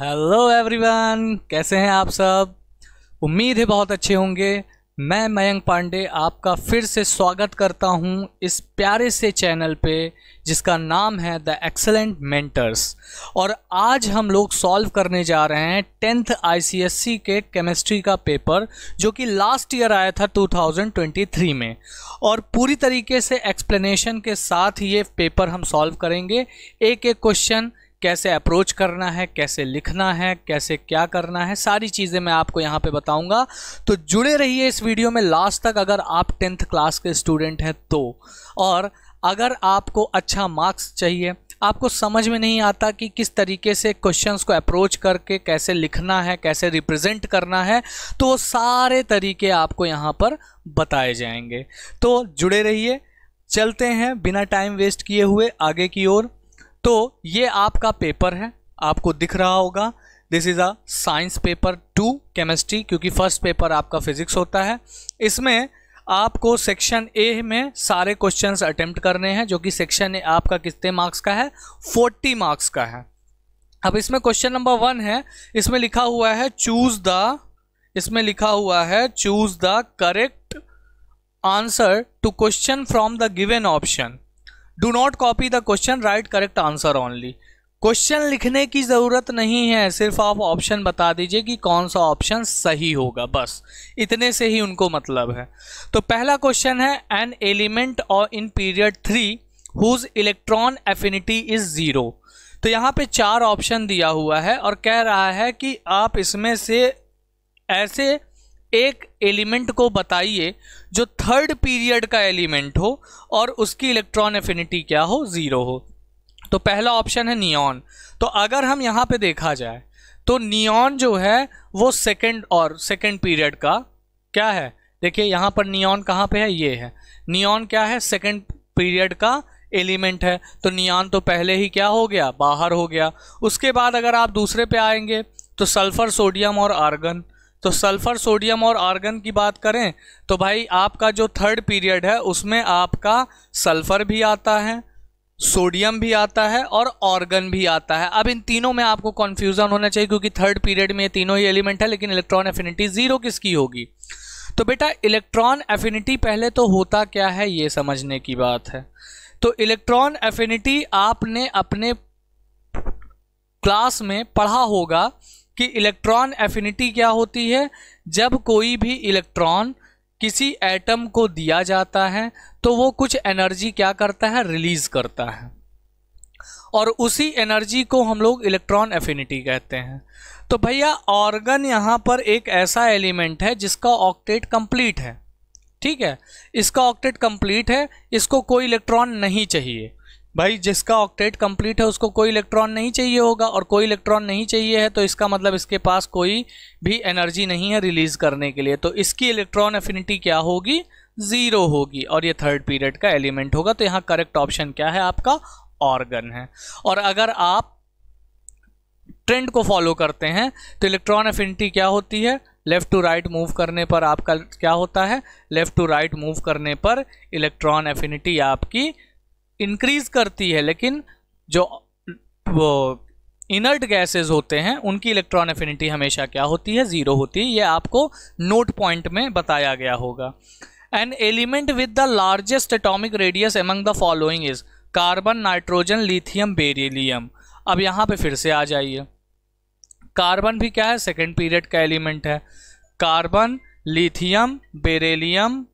Hello everyone, कैसे हैं आप सब। उम्मीद है बहुत अच्छे होंगे। मैं मयंक पांडे आपका फिर से स्वागत करता हूं इस प्यारे से चैनल पे जिसका नाम है द एक्सेलेंट मेंटर्स। और आज हम लोग सॉल्व करने जा रहे हैं 10th ICSE के केमिस्ट्री का पेपर जो कि लास्ट ईयर आया था 2023 में। और पूरी तरीके से एक्सप्लेनेशन के साथ ये पेपर हम सॉल्व करेंगे। एक एक क्वेश्चन कैसे अप्रोच करना है, कैसे लिखना है, कैसे क्या करना है, सारी चीज़ें मैं आपको यहाँ पे बताऊंगा। तो जुड़े रहिए इस वीडियो में लास्ट तक अगर आप 10th क्लास के स्टूडेंट हैं तो। और अगर आपको अच्छा मार्क्स चाहिए, आपको समझ में नहीं आता कि किस तरीके से क्वेश्चंस को अप्रोच करके कैसे लिखना है, कैसे रिप्रेजेंट करना है, तो वो सारे तरीके आपको यहाँ पर बताए जाएंगे। तो जुड़े रहिए, चलते हैं बिना टाइम वेस्ट किए हुए आगे की ओर। तो ये आपका पेपर है, आपको दिख रहा होगा। This is a science paper 2 chemistry, क्योंकि फर्स्ट पेपर आपका फिजिक्स होता है। इसमें आपको सेक्शन ए में सारे क्वेश्चंस अटेम्प्ट करने हैं, जो कि सेक्शन ए आपका कितने मार्क्स का है, 40 मार्क्स का है। अब इसमें क्वेश्चन नंबर 1 है, इसमें लिखा हुआ है choose the correct answer to question from the given option. Do not copy the question, write correct answer only. Question लिखने की ज़रूरत नहीं है, सिर्फ आप ऑप्शन बता दीजिए कि कौन सा ऑप्शन सही होगा, बस इतने से ही उनको मतलब है। तो पहला क्वेश्चन है, एन एलिमेंट और in period 3 whose electron affinity is 0। तो यहाँ पे 4 ऑप्शन दिया हुआ है और कह रहा है कि आप इसमें से ऐसे एक एलिमेंट को बताइए जो थर्ड पीरियड का एलिमेंट हो और उसकी इलेक्ट्रॉन एफिनिटी क्या हो, 0 हो। तो पहला ऑप्शन है नियॉन। तो अगर हम यहाँ पे देखा जाए तो नियॉन जो है वो सेकंड पीरियड का क्या है, देखिए यहाँ पर नियॉन कहाँ पे है, ये है। नियॉन क्या है, सेकंड पीरियड का एलिमेंट है। तो नियॉन तो पहले ही क्या हो गया, बाहर हो गया। उसके बाद अगर आप दूसरे पे आएंगे तो सल्फर, सोडियम और आर्गन। तो सल्फर, सोडियम और आर्गन की बात करें तो भाई आपका जो थर्ड पीरियड है उसमें आपका सल्फर भी आता है, सोडियम भी आता है और ऑर्गन भी आता है। अब इन तीनों में आपको कन्फ्यूजन होना चाहिए क्योंकि थर्ड पीरियड में ये तीनों ही एलिमेंट है, लेकिन इलेक्ट्रॉन एफिनिटी 0 किसकी होगी। तो बेटा इलेक्ट्रॉन एफिनिटी पहले तो होता क्या है ये समझने की बात है। तो इलेक्ट्रॉन एफिनिटी आपने अपने क्लास में पढ़ा होगा कि इलेक्ट्रॉन एफिनिटी क्या होती है। जब कोई भी इलेक्ट्रॉन किसी एटम को दिया जाता है तो वो कुछ एनर्जी क्या करता है, रिलीज करता है, और उसी एनर्जी को हम लोग इलेक्ट्रॉन एफिनिटी कहते हैं। तो भैया ऑर्गन यहाँ पर एक ऐसा एलिमेंट है जिसका ऑक्टेट कंप्लीट है, ठीक है, इसका ऑक्टेट कंप्लीट है, इसको कोई इलेक्ट्रॉन नहीं चाहिए। भाई जिसका ऑक्टेट कंप्लीट है उसको कोई इलेक्ट्रॉन नहीं चाहिए होगा, और कोई इलेक्ट्रॉन नहीं चाहिए है तो इसका मतलब इसके पास कोई भी एनर्जी नहीं है रिलीज करने के लिए। तो इसकी इलेक्ट्रॉन एफिनिटी क्या होगी, 0 होगी, और ये थर्ड पीरियड का एलिमेंट होगा। तो यहाँ करेक्ट ऑप्शन क्या है आपका, ऑर्गन है। और अगर आप ट्रेंड को फॉलो करते हैं तो इलेक्ट्रॉन एफिनिटी क्या होती है, लेफ्ट टू राइट मूव करने पर आपका क्या होता है, लेफ्ट टू राइट मूव करने पर इलेक्ट्रॉन एफिनिटी आपकी इंक्रीज करती है, लेकिन जो वो इनर्ट गैसेस होते हैं उनकी इलेक्ट्रॉन एफिनिटी हमेशा क्या होती है, 0 होती है। ये आपको नोट पॉइंट में बताया गया होगा। An element with the largest atomic radius among the following is carbon, nitrogen, lithium, beryllium. अब यहाँ पे फिर से आ जाइए, कार्बन भी क्या है, सेकेंड पीरियड का एलिमेंट है। कार्बन, लिथियम, बेरिलियम,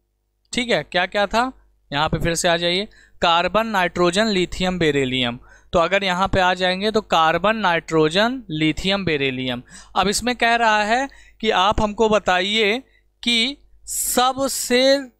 ठीक है, क्या क्या था, यहाँ पे फिर से आ जाइए, कार्बन, नाइट्रोजन, लिथियम, बेरिलियम। तो अगर यहाँ पे आ जाएंगे तो कार्बन, नाइट्रोजन, लिथियम, बेरिलियम। अब इसमें कह रहा है कि आप हमको बताइए कि सबसे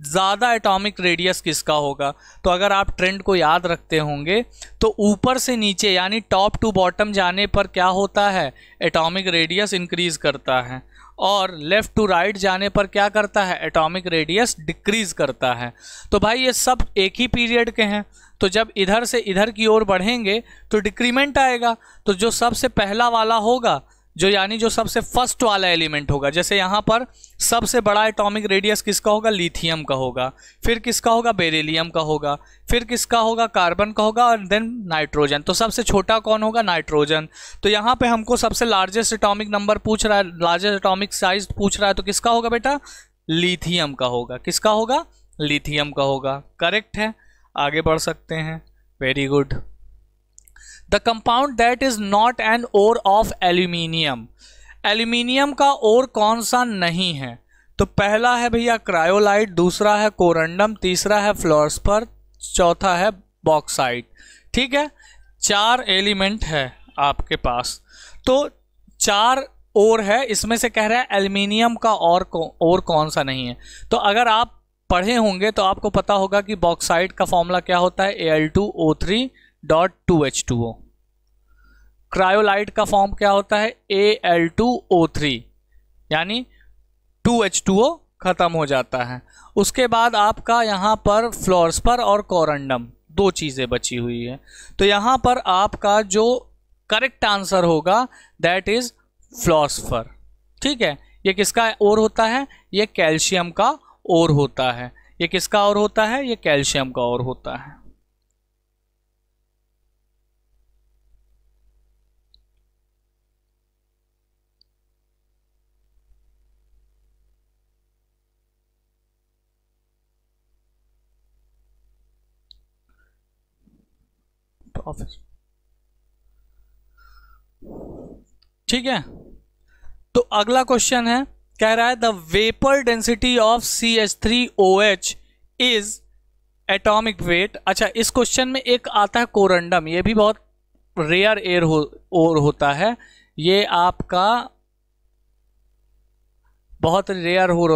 ज़्यादा एटॉमिक रेडियस किसका होगा। तो अगर आप ट्रेंड को याद रखते होंगे तो ऊपर से नीचे यानी टॉप टू बॉटम जाने पर क्या होता है, एटॉमिक रेडियस इंक्रीज करता है, और लेफ़्ट टू राइट जाने पर क्या करता है, एटॉमिक रेडियस डिक्रीज करता है। तो भाई ये सब एक ही पीरियड के हैं, तो जब इधर से इधर की ओर बढ़ेंगे तो डिक्रीमेंट आएगा। तो जो सबसे पहला वाला होगा जो यानी जो सबसे फर्स्ट वाला एलिमेंट होगा, जैसे यहाँ पर सबसे बड़ा एटॉमिक रेडियस किसका होगा, लिथियम का होगा, फिर किसका होगा, बेरिलियम का होगा, फिर किसका होगा, कार्बन का होगा, और देन नाइट्रोजन। तो सबसे छोटा कौन होगा, नाइट्रोजन। तो यहाँ पे हमको सबसे लार्जेस्ट एटॉमिक नंबर पूछ रहा है, लार्जेस्ट एटॉमिक साइज पूछ रहा है, तो किसका होगा बेटा, लिथियम का होगा। किसका होगा, लिथियम का होगा। करेक्ट है, आगे बढ़ सकते हैं। Very good. The compound that is not an ore of aluminium, aluminium का ओर कौन सा नहीं है, तो पहला है भैया क्रायोलाइट, दूसरा है कोरंडम, तीसरा है फ्लोर्सपर, चौथा है बॉक्साइट। ठीक है, 4 एलिमेंट है आपके पास, तो 4 ओर है, इसमें से कह रहा है एल्यूमिनियम का और कौन सा नहीं है। तो अगर आप पढ़े होंगे तो आपको पता होगा कि बॉक्साइट का फॉर्मूला क्या होता है, Al2O3.2H2O। क्रायोलाइट का फॉर्म क्या होता है, Al2O3, यानी 2H2O खत्म हो जाता है। उसके बाद आपका यहाँ पर फ्लोर्सपर और कोरंडम 2 चीज़ें बची हुई है। तो यहाँ पर आपका जो करेक्ट आंसर होगा दैट इज फ्लोर्सपर। ठीक है, ये किसका और होता है, ये कैल्शियम का और होता है। ये किसका और होता है, ये कैल्शियम का और होता है। ठीक है, तो अगला क्वेश्चन है, कह रहा है the vapour density of CH3OH is atomic weight. अच्छा, इस क्वेश्चन में एक आता है कोरंडम, ये भी बहुत रेयर एयर और होता है, ये आपका बहुत रेयर और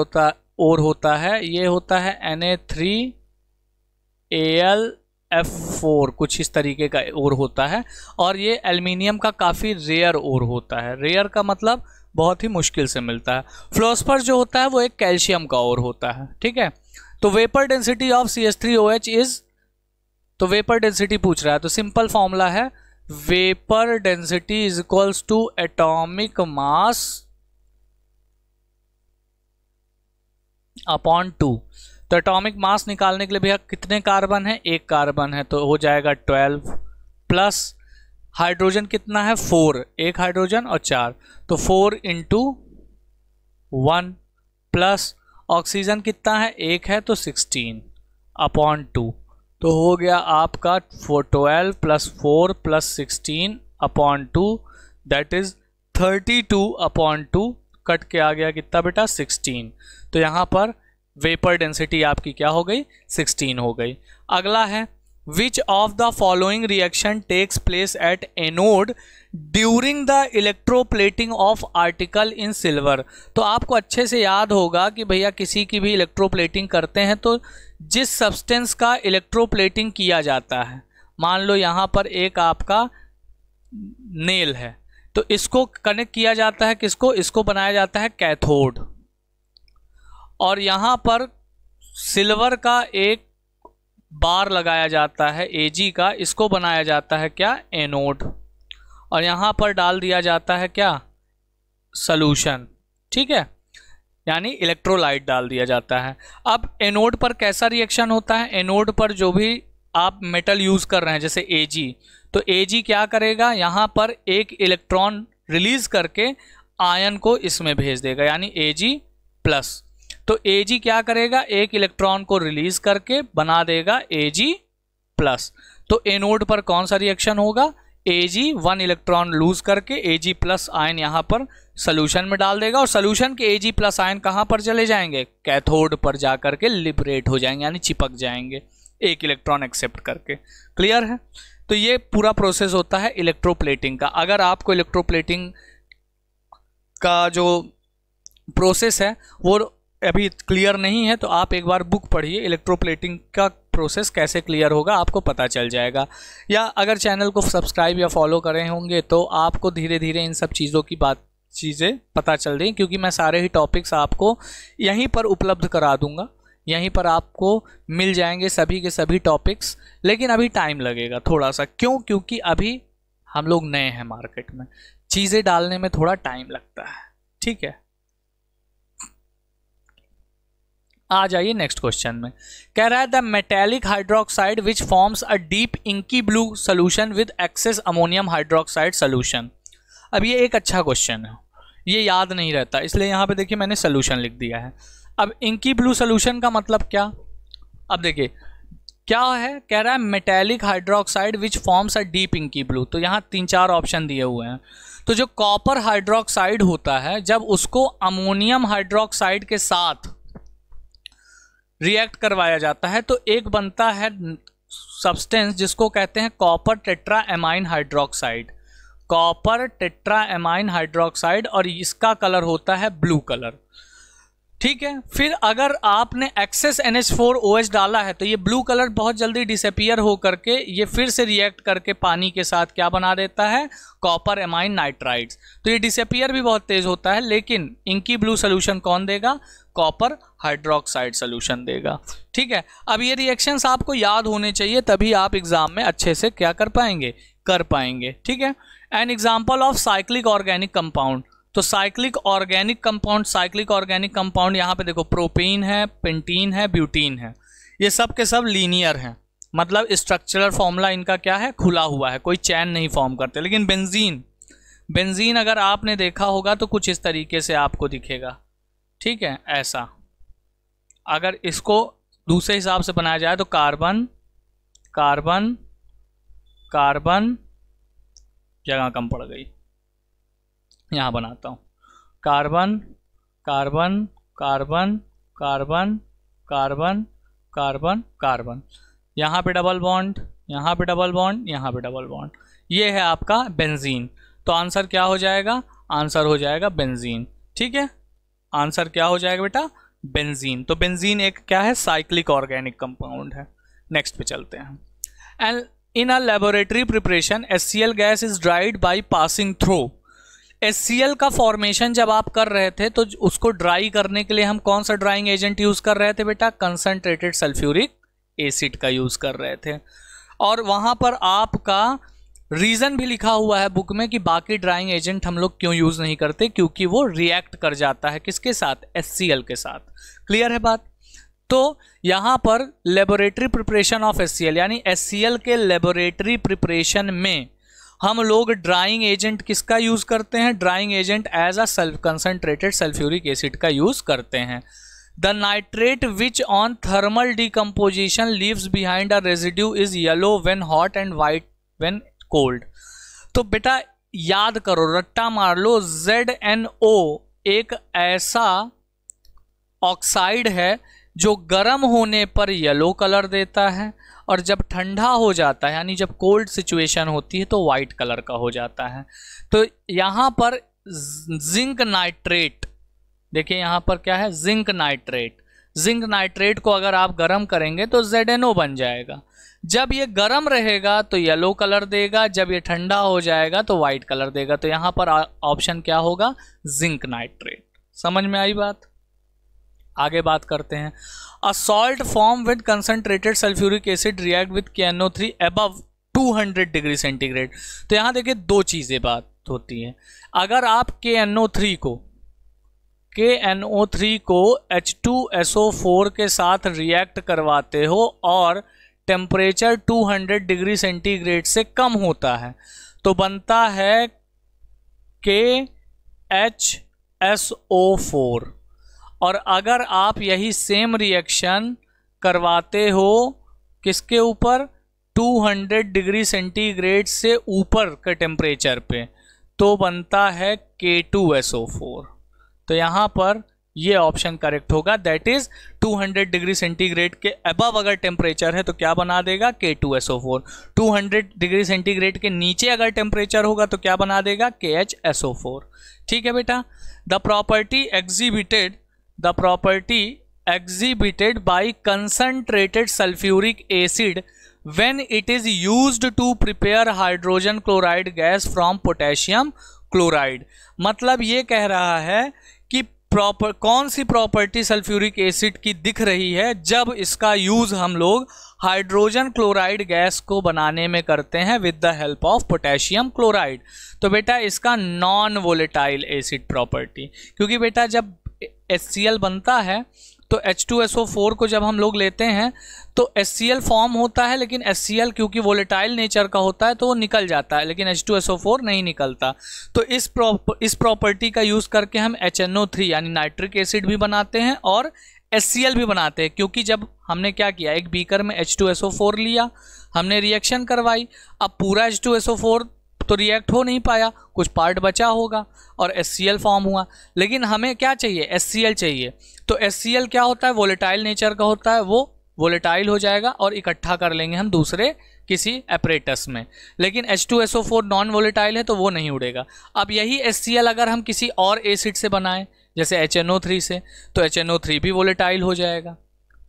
होता है, ये होता है Na3Al कुछ इस तरीके का और होता है, और ये एल्युमिनियम का काफ़ी रेयर और होता है। रेयर का मतलब बहुत ही मुश्किल से मिलता है। फ्लोस्फर जो होता है वो एक कैल्शियम का और होता है। ठीक है, तो vapour density of CH3OH is, तो वेपर डेंसिटी पूछ रहा है, तो सिंपल फॉर्मूला है vapour density is equals to atomic mass upon 2। तो एटॉमिक मास निकालने के लिए भैया कितने कार्बन है, 1 कार्बन है, तो हो जाएगा 12, प्लस हाइड्रोजन कितना है, 4, 1 हाइड्रोजन और 4, तो 4 × 1, प्लस ऑक्सीजन कितना है, 1 है, तो 16 अपॉन 2, तो हो गया आपका 12 + 4 + 16 upon 2, that is 32 upon 2, cut के आ गया कितना बेटा, 16। तो यहाँ पर वेपर डेंसिटी आपकी क्या हो गई, 16 हो गई। अगला है which of the following reaction takes place at anode during the electroplating of article in silver. तो आपको अच्छे से याद होगा कि भैया किसी की भी इलेक्ट्रोप्लेटिंग करते हैं तो जिस सब्सटेंस का इलेक्ट्रोप्लेटिंग किया जाता है, मान लो यहाँ पर एक आपका नेल है, तो इसको कनेक्ट किया जाता है किसको, इसको बनाया जाता है कैथोड, और यहाँ पर सिल्वर का एक बार लगाया जाता है Ag का, इसको बनाया जाता है क्या, एनोड, और यहाँ पर डाल दिया जाता है क्या, सॉल्यूशन। ठीक है, यानी इलेक्ट्रोलाइट डाल दिया जाता है। अब एनोड पर कैसा रिएक्शन होता है, एनोड पर जो भी आप मेटल यूज़ कर रहे हैं जैसे Ag, तो Ag क्या करेगा, यहाँ पर एक इलेक्ट्रॉन रिलीज करके आयन को इसमें भेज देगा, यानी Ag+। तो Ag क्या करेगा, एक इलेक्ट्रॉन को रिलीज करके बना देगा Ag+। तो एनोड पर कौन सा रिएक्शन होगा, Ag 1 इलेक्ट्रॉन लूज करके Ag+ आयन यहाँ पर सोल्यूशन में डाल देगा, और सोल्यूशन के Ag+ आयन कहाँ पर चले जाएंगे, कैथोड पर जाकर के लिबरेट हो जाएंगे, यानी चिपक जाएंगे एक इलेक्ट्रॉन एक्सेप्ट करके। क्लियर है, तो ये पूरा प्रोसेस होता है इलेक्ट्रोप्लेटिंग का। अगर आपको इलेक्ट्रोप्लेटिंग का जो प्रोसेस है वो अभी क्लियर नहीं है तो आप एक बार बुक पढ़िए, इलेक्ट्रोप्लेटिंग का प्रोसेस कैसे क्लियर होगा आपको पता चल जाएगा। या अगर चैनल को सब्सक्राइब या फॉलो करे होंगे तो आपको धीरे धीरे इन सब चीज़ों की चीज़ें पता चल रही, क्योंकि मैं सारे ही टॉपिक्स आपको यहीं पर उपलब्ध करा दूंगा, यहीं पर आपको मिल जाएंगे सभी के सभी टॉपिक्स। लेकिन अभी टाइम लगेगा थोड़ा सा, क्योंकि अभी हम लोग नए हैं मार्केट में, चीजें डालने में थोड़ा टाइम लगता है, ठीक है। आ जाइए नेक्स्ट क्वेश्चन में, कह रहा है the metallic hydroxide which forms a deep inky blue solution with excess ammonium hydroxide solution. अब ये एक अच्छा क्वेश्चन है, ये याद नहीं रहता, इसलिए यहाँ पे देखिए मैंने सोल्यूशन लिख दिया है। अब इंकी ब्लू सोल्यूशन का मतलब क्या, अब देखिए क्या है, कह रहा है metallic hydroxide which forms a deep inky blue. तो यहाँ 3-4 ऑप्शन दिए हुए हैं। तो जो कॉपर हाइड्रोक्साइड होता है, जब उसको अमोनियम हाइड्रोक्साइड के साथ रिएक्ट करवाया जाता है तो एक बनता है सब्सटेंस जिसको कहते हैं copper tetra amine hydroxide, copper tetra amine hydroxide, और इसका कलर होता है ब्लू कलर, ठीक है। फिर अगर आपने एक्सेस NH4OH डाला है तो ये ब्लू कलर बहुत जल्दी डिसअपियर हो करके ये फिर से रिएक्ट करके पानी के साथ क्या बना देता है, कॉपर एमाइन नाइट्राइड्स। तो ये डिसअपियर भी बहुत तेज होता है, लेकिन इंकी ब्लू सोल्यूशन कौन देगा, कॉपर हाइड्रोक्साइड सोल्यूशन देगा, ठीक है। अब ये रिएक्शंस आपको याद होने चाहिए, तभी आप एग्जाम में अच्छे से क्या कर पाएंगे, ठीक है। N example of cyclic organic compound, तो साइक्लिक ऑर्गेनिक कंपाउंड यहाँ पे देखो प्रोपेन है, पेंटीन है, ब्यूटीन है, ये सब के सब लीनियर हैं, मतलब स्ट्रक्चरल फॉर्मूला इनका क्या है, खुला हुआ है, कोई चैन नहीं फॉर्म करते। लेकिन बेंजीन अगर आपने देखा होगा तो कुछ इस तरीके से आपको दिखेगा, ठीक है, ऐसा। अगर इसको दूसरे हिसाब से बनाया जाए तो कार्बन जगह कम पड़ गई, यहाँ बनाता हूँ, carbon carbon carbon carbon carbon carbon carbon, यहाँ पे डबल बॉन्ड, यहाँ पे डबल बॉन्ड, यहाँ पे डबल बॉन्ड, ये है आपका बेंजीन। तो आंसर क्या हो जाएगा, आंसर हो जाएगा बेंजीन, ठीक है। आंसर क्या हो जाएगा बेटा, बेंजीन। तो बेंजीन एक क्या है, साइक्लिक ऑर्गेनिक कंपाउंड है। नेक्स्ट पे चलते हैं। And in a laboratory preparation HCl gas is dried by passing through. HCl का फॉर्मेशन जब आप कर रहे थे तो उसको ड्राई करने के लिए हम कौन सा ड्राइंग एजेंट यूज कर रहे थे बेटा, कंसंट्रेटेड सल्फ्यूरिक एसिड का यूज कर रहे थे। और वहां पर आपका रीजन भी लिखा हुआ है बुक में कि बाकी ड्राइंग एजेंट हम लोग क्यों यूज नहीं करते, क्योंकि वो रिएक्ट कर जाता है किसके साथ, HCl के साथ। क्लियर है बात। तो यहां पर लेबोरेटरी प्रिपरेशन ऑफ HCl, यानी HCl के लेबोरेटरी प्रिपरेशन में हम लोग ड्राइंग एजेंट किसका यूज करते हैं, drying agent as a concentrated sulphuric acid का यूज करते हैं। The nitrate which on thermal decomposition leaves behind a residue is yellow when hot and white when cold. तो बेटा याद करो, रट्टा मार लो, ZNO एक ऐसा ऑक्साइड है जो गर्म होने पर येलो कलर देता है और जब ठंडा हो जाता है यानी जब कोल्ड सिचुएशन होती है तो वाइट कलर का हो जाता है। तो यहां पर जिंक नाइट्रेट, देखिए यहां पर क्या है, जिंक नाइट्रेट। जिंक नाइट्रेट को अगर आप गर्म करेंगे तो ZNO बन जाएगा। जब ये गर्म रहेगा तो येलो कलर देगा, जब ये ठंडा हो जाएगा तो वाइट कलर देगा। तो यहां पर ऑप्शन क्या होगा, जिंक नाइट्रेट। समझ में आई बात। आगे बात करते हैं। A salt form with concentrated sulphuric acid react with KNO3 above 200 degree centigrade. तो यहां देखिए दो चीजें बात होती है। अगर आप KNO3 को H2SO4 के साथ रिएक्ट करवाते हो और टेम्परेचर 200 डिग्री सेंटीग्रेड से कम होता है तो बनता है KHSO4। और अगर आप यही सेम रिएक्शन करवाते हो किसके ऊपर, 200 डिग्री सेंटीग्रेड से ऊपर के टेम्परेचर पे, तो बनता है K2SO4। तो यहाँ पर ये ऑप्शन करेक्ट होगा, दैट इज 200 डिग्री सेंटीग्रेड के अबव अगर टेम्परेचर है तो क्या बना देगा, K2SO4। 200 डिग्री सेंटीग्रेड के नीचे अगर टेम्परेचर होगा तो क्या बना देगा, KHSO4। ठीक है बेटा। The property exhibited by concentrated sulfuric acid when it is used to prepare hydrogen chloride gas from potassium chloride। मतलब ये कह रहा है कि कौन सी प्रॉपर्टी सल्फ्यूरिक एसिड की दिख रही है जब इसका यूज हम लोग हाइड्रोजन क्लोराइड गैस को बनाने में करते हैं with the help of potassium chloride. तो बेटा इसका नॉन वोलेटाइल एसिड प्रॉपर्टी, क्योंकि बेटा जब HCl बनता है तो H2SO4 को जब हम लोग लेते हैं तो HCl फॉर्म होता है, लेकिन HCl क्योंकि वोलेटाइल नेचर का होता है तो वो निकल जाता है, लेकिन H2SO4 नहीं निकलता। तो इस प्रॉपर्टी का यूज़ करके हम HNO3 यानी नाइट्रिक एसिड भी बनाते हैं और HCl भी बनाते हैं, क्योंकि जब हमने क्या किया, एक बीकर में H2SO4 लिया, हमने रिएक्शन करवाई, अब पूरा H2SO4 तो रिएक्ट हो नहीं पाया, कुछ पार्ट बचा होगा और HCl फॉर्म हुआ, लेकिन हमें क्या चाहिए, HCl चाहिए। तो HCl क्या होता है, वोलेटाइल नेचर का होता है, वो वोलेटाइल हो जाएगा और इकट्ठा कर लेंगे हम दूसरे किसी एपरेटस में, लेकिन H2SO4 नॉन वोलेटाइल है तो वो नहीं उड़ेगा। अब यही HCl अगर हम किसी और एसिड से बनाएं जैसे HNO3 से, तो HNO3 भी वोलेटाइल हो जाएगा,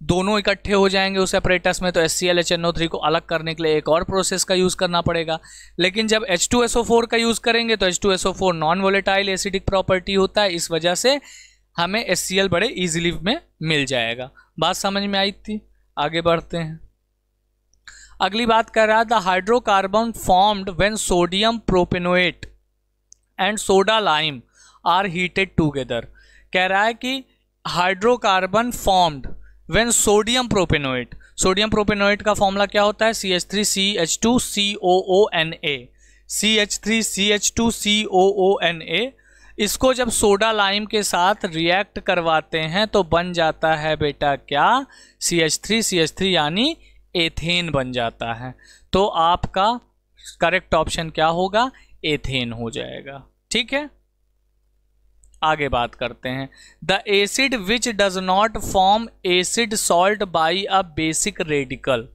दोनों इकट्ठे हो जाएंगे उस एपरेटस में, तो HCl HNO3 को अलग करने के लिए एक और प्रोसेस का यूज़ करना पड़ेगा। लेकिन जब H2SO4 का यूज़ करेंगे तो H2SO4 non volatile acidic property होता है, इस वजह से हमें HCl बड़े इजीली में मिल जाएगा। बात समझ में आई थी? आगे बढ़ते हैं। अगली बात कर रहा है the hydrocarbon formed when sodium propanoate and soda lime are heated together. कह रहा है कि hydrocarbon formed when sodium propanoate, sodium propanoate का फॉर्मूला क्या होता है, CH3CH2COONA, CH3CH2COONA। इसको जब सोडा लाइम के साथ रिएक्ट करवाते हैं तो बन जाता है बेटा क्या, CH3CH3 यानी एथेन बन जाता है। तो आपका करेक्ट ऑप्शन क्या होगा, एथेन हो जाएगा। ठीक है, आगे बात करते हैं। The acid which does not form acid salt by a basic radical.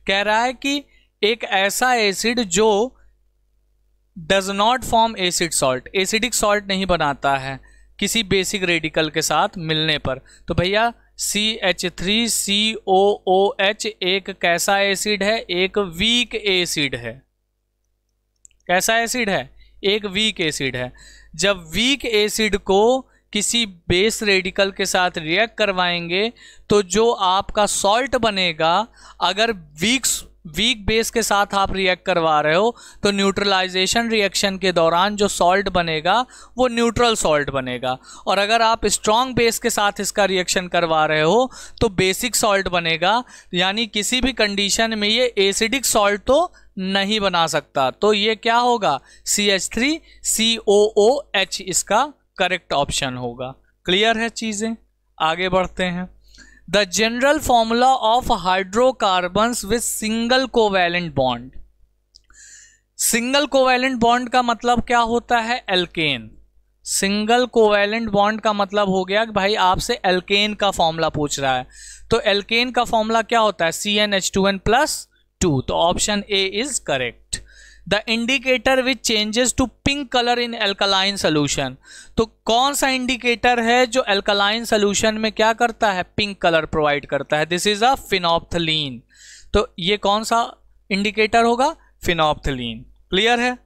कह रहा है कि एक ऐसा एसिड जो does not form acid salt, acidic salt नहीं बनाता है किसी बेसिक रेडिकल के साथ मिलने पर। तो भैया CH3COOH एक कैसा एसिड है, एक वीक एसिड है। कैसा एसिड है, एक वीक एसिड है। जब वीक एसिड को किसी बेस रेडिकल के साथ रिएक्ट करवाएंगे तो जो आपका सॉल्ट बनेगा, अगर वीक बेस के साथ आप रिएक्ट करवा रहे हो तो न्यूट्रलाइजेशन रिएक्शन के दौरान जो सॉल्ट बनेगा वो न्यूट्रल सॉल्ट बनेगा, और अगर आप स्ट्रॉन्ग बेस के साथ इसका रिएक्शन करवा रहे हो तो बेसिक सॉल्ट बनेगा। यानी किसी भी कंडीशन में ये एसिडिक सॉल्ट तो नहीं बना सकता। तो ये क्या होगा, CH3COOH इसका करेक्ट ऑप्शन होगा। क्लियर है चीजें? आगे बढ़ते हैं। The general formula of hydrocarbons with single covalent bond. Single covalent bond का मतलब क्या होता है, एल्केन। सिंगल कोवैलेंट बॉन्ड का मतलब हो गया कि भाई आपसे एल्केन का फॉर्मूला पूछ रहा है, तो एल्केन का फॉर्मूला क्या होता है, CnH2n+2। तो option A is correct. The indicator which changes to pink colour in alkaline solution. तो कौन सा इंडिकेटर है जो एल्कलाइन सोल्यूशन में क्या करता है, पिंक कलर प्रोवाइड करता है, दिस इज अ फिनोप्थलीन। तो ये कौन सा इंडिकेटर होगा, फिनोप्थलीन। क्लियर है?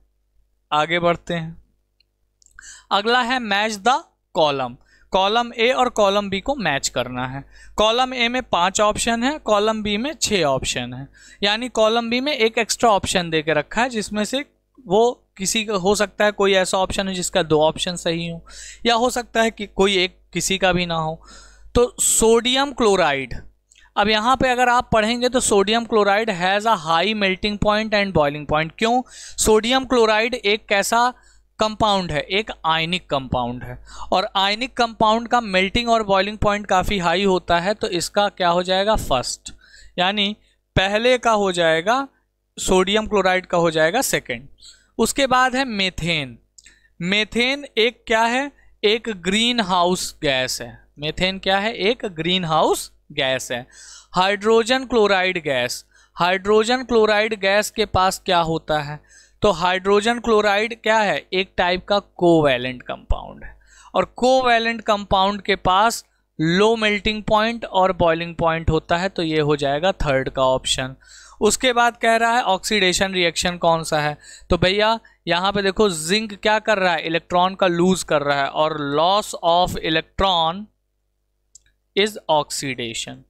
आगे बढ़ते हैं। अगला है match the column. Column A और कॉलम बी को मैच करना है। कॉलम ए में 5 ऑप्शन है, कॉलम बी में 6 ऑप्शन है। यानी कॉलम बी में एक एक्स्ट्रा ऑप्शन दे के रखा है, जिसमें से वो किसी का हो सकता है कोई ऐसा ऑप्शन है जिसका 2 ऑप्शन सही हो, या हो सकता है कि कोई एक किसी का भी ना हो। तो सोडियम क्लोराइड, अब यहाँ पे अगर आप पढ़ेंगे तो sodium chloride has a high melting point and boiling point. क्यों? सोडियम क्लोराइड एक कैसा कंपाउंड है, एक आयनिक कंपाउंड है, और आयनिक कंपाउंड का मेल्टिंग और बॉइलिंग पॉइंट काफ़ी हाई होता है। तो इसका क्या हो जाएगा, फर्स्ट, यानी पहले का हो जाएगा सोडियम क्लोराइड का हो जाएगा सेकंड। उसके बाद है मेथेन। मेथेन एक क्या है, एक ग्रीन हाउस गैस है। मेथेन क्या है, एक ग्रीन हाउस गैस है। Hydrogen chloride gas, hydrogen chloride gas के पास क्या होता है, तो हाइड्रोजन क्लोराइड क्या है, एक टाइप का कोवैलेंट कंपाउंड है, और कोवैलेंट कंपाउंड के पास लो मेल्टिंग पॉइंट और बॉइलिंग पॉइंट होता है। तो ये हो जाएगा थर्ड का ऑप्शन। उसके बाद कह रहा है ऑक्सीडेशन रिएक्शन कौन सा है, तो भैया यहाँ पे देखो जिंक क्या कर रहा है, इलेक्ट्रॉन का लूज कर रहा है, और loss of electron is oxidation.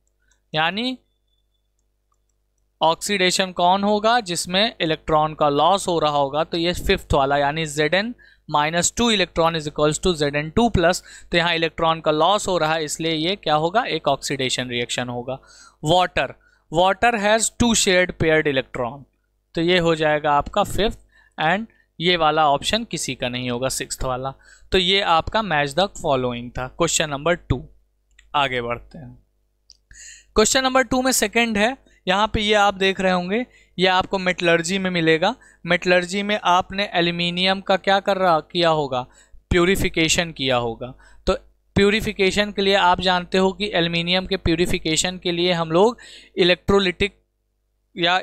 यानी ऑक्सीडेशन कौन होगा? जिसमें इलेक्ट्रॉन का लॉस हो रहा होगा, तो ये फिफ्थ वाला यानी Zn -2 electron is equals to Zn2 plus, तो यहाँ इलेक्ट्रॉन का लॉस हो रहा है, इसलिए ये क्या होगा? एक ऑक्सीडेशन रिएक्शन होगा। Water has 2 shared paired electron, तो ये हो जाएगा आपका फिफ्थ, एंड ये वाला ऑप्शन किसी का नहीं होगा, सिक्स्थ वाला। तो ये आपका मैच द फॉलोइंग था, क्वेश्चन नंबर 2। आगे बढ़ते हैं। क्वेश्चन नंबर 2 में सेकंड है, यहाँ पे ये आप देख रहे होंगे, ये आपको मेटलर्जी में मिलेगा। मेटलर्जी में आपने एल्यूमिनियम का क्या किया होगा? प्यूरिफिकेशन किया होगा। तो प्यूरिफिकेशन के लिए आप जानते हो कि एल्यूमिनियम के प्यूरिफिकेशन के लिए हम लोग इलेक्ट्रोलिटिक या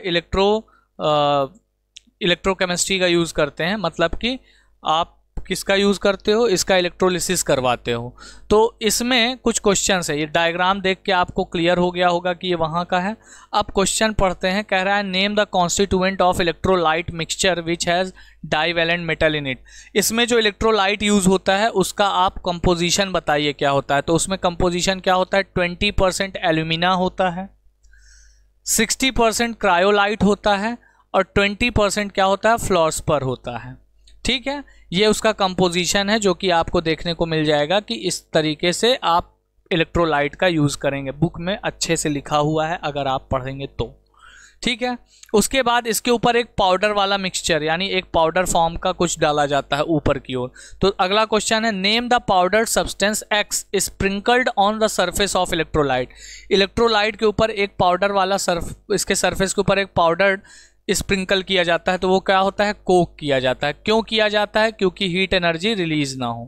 इलेक्ट्रोकेमिस्ट्री का यूज़ करते हैं, मतलब कि आप किसका यूज़ करते हो? इसका इलेक्ट्रोलिसिस करवाते हो। तो इसमें कुछ क्वेश्चंस है, ये डायग्राम देख के आपको क्लियर हो गया होगा कि ये वहाँ का है। अब क्वेश्चन पढ़ते हैं, कह रहा है name the constituent of electrolyte mixture which has divalent metal in it. इसमें जो इलेक्ट्रोलाइट यूज़ होता है उसका आप कंपोजिशन बताइए क्या होता है। तो उसमें कंपोजिशन क्या होता है? 20% एल्यूमिना होता है, 60% क्रायोलाइट होता है, और 20% क्या होता है? फ्लोर्सपर होता है। ठीक है, ये उसका कंपोजिशन है जो कि आपको देखने को मिल जाएगा कि इस तरीके से आप इलेक्ट्रोलाइट का यूज़ करेंगे। बुक में अच्छे से लिखा हुआ है अगर आप पढ़ेंगे तो। ठीक है, उसके बाद इसके ऊपर एक पाउडर वाला मिक्सचर यानी एक पाउडर फॉर्म का कुछ डाला जाता है ऊपर की ओर। तो अगला क्वेश्चन है name the powder substance x sprinkled on the surface of electrolyte. Electrolyte के ऊपर एक पाउडर वाला इसके सरफेस के ऊपर एक पाउडर स्प्रिंकल किया जाता है, तो वो क्या होता है? कोक किया जाता है। क्यों किया जाता है? क्योंकि हीट एनर्जी रिलीज ना हो,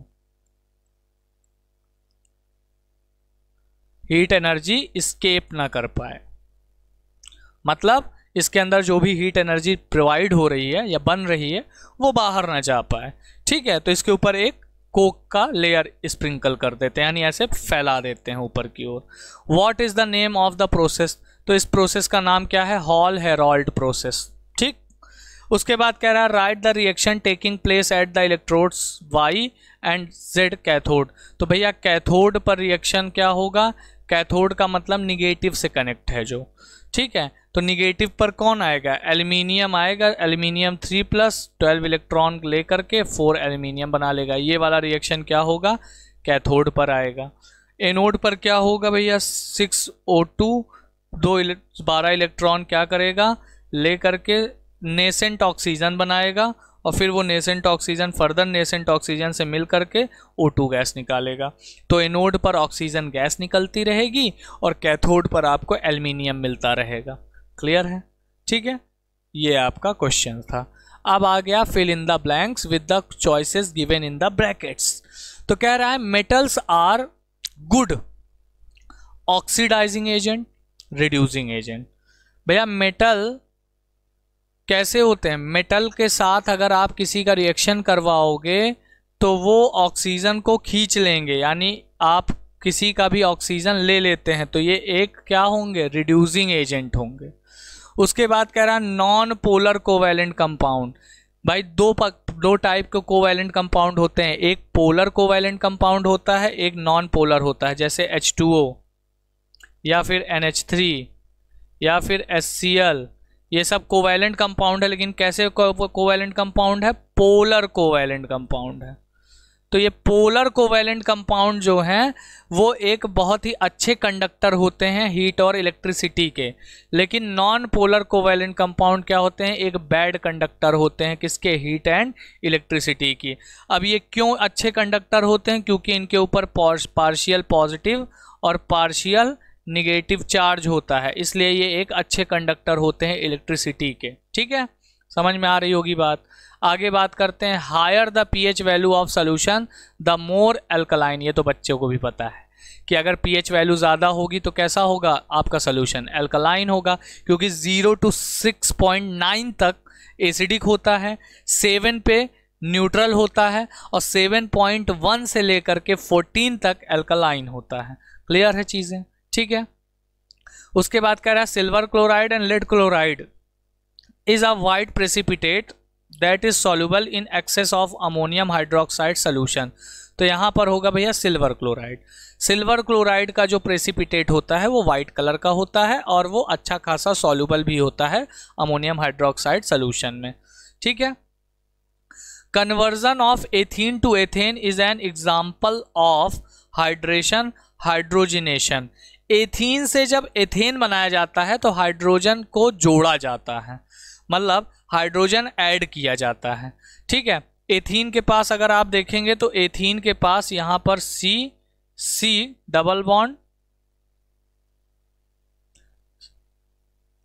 हीट एनर्जी स्केप ना कर पाए, मतलब इसके अंदर जो भी हीट एनर्जी प्रोवाइड हो रही है या बन रही है वो बाहर ना जा पाए। ठीक है, तो इसके ऊपर एक कोक का लेयर स्प्रिंकल कर देते हैं, यानी ऐसे फैला देते हैं ऊपर की ओर। What is the name of the process? तो इस प्रोसेस का नाम क्या है? Hall Heroult process. ठीक, उसके बाद कह रहा है right the reaction taking place at the electrodes Y and Z cathode. तो भैया कैथोड पर रिएक्शन क्या होगा? कैथोड का मतलब निगेटिव से कनेक्ट है जो। ठीक है, तो निगेटिव पर कौन आएगा? एल्यूमिनियम आएगा, एल्यूमिनियम 3+ 12 इलेक्ट्रॉन लेकर के 4 एल्यूमिनियम बना लेगा। ये वाला रिएक्शन क्या होगा? कैथोड पर आएगा। एनोड पर क्या होगा भैया? 6O2 12 इलेक्ट्रॉन क्या करेगा? ले करके नेसेंट ऑक्सीजन बनाएगा, और फिर वो nascent oxygen further nascent oxygen से मिल करके O2 गैस निकालेगा। तो एनोड पर ऑक्सीजन गैस निकलती रहेगी और कैथोड पर आपको एल्यूमिनियम मिलता रहेगा। क्लियर है? ठीक है, ये आपका क्वेश्चन था। अब आ गया fill in the blanks with the choices given in the brackets. तो कह रहा है metals are good oxidising agent, reducing agent. भैया मेटल कैसे होते हैं? मेटल के साथ अगर आप किसी का रिएक्शन करवाओगे तो वो ऑक्सीजन को खींच लेंगे, यानी आप किसी का भी ऑक्सीजन ले लेते हैं, तो ये एक क्या होंगे? रिड्यूसिंग एजेंट होंगे। उसके बाद कह रहा है नॉन पोलर कोवैलेंट कंपाउंड। भाई दो टाइप के कोवैलेंट कंपाउंड होते हैं, एक पोलर कोवैलेंट कंपाउंड होता है, एक नॉन पोलर होता है, जैसे H2O या फिर NH3 या फिर HCl, ये सब कोवैलेंट कंपाउंड है। लेकिन कैसे कोवैलेंट कंपाउंड है? पोलर कोवैलेंट कंपाउंड है। तो ये पोलर कोवैलेंट कंपाउंड जो हैं वो एक बहुत ही अच्छे कंडक्टर होते हैं हीट और इलेक्ट्रिसिटी के। लेकिन नॉन पोलर कोवैलेंट कंपाउंड क्या होते हैं? एक बैड कंडक्टर होते हैं, किसके? हीट एंड इलेक्ट्रिसिटी की। अब ये क्यों अच्छे कंडक्टर होते हैं? क्योंकि इनके ऊपर पार्शियल पॉजिटिव और पार्शियल निगेटिव चार्ज होता है, इसलिए ये एक अच्छे कंडक्टर होते हैं इलेक्ट्रिसिटी के। ठीक है, समझ में आ रही होगी बात। आगे बात करते हैं higher the pH value of solution the more alkaline. ये तो बच्चों को भी पता है कि अगर pH वैल्यू ज़्यादा होगी तो कैसा होगा आपका सोल्यूशन? अल्कलाइन होगा, क्योंकि 0 to 6.9 तक एसिडिक होता है, 7 पे न्यूट्रल होता है, और 7.1 से लेकर के 14 तक अल्कलाइन होता है। क्लियर है चीज़ें? ठीक है, उसके बाद कह रहा है silver chloride and lead chloride is a white precipitate that is soluble in excess of ammonium hydroxide solution. तो यहाँ पर होगा भैया सिल्वर क्लोराइड। सिल्वर क्लोराइड का जो प्रेसिपिटेट होता है वो वाइट कलर का होता है और वो अच्छा खासा सॉल्युबल भी होता है अमोनियम हाइड्रोक्साइड सोल्यूशन में। ठीक है। Conversion of ethene to ethane is an example of hydration hydrogenation. Ethene से जब एथेन बनाया जाता है तो हाइड्रोजन को जोड़ा जाता है, मतलब हाइड्रोजन ऐड किया जाता है। ठीक है। एथीन के पास अगर आप देखेंगे तो एथीन के पास यहां पर सी डबल बॉन्ड,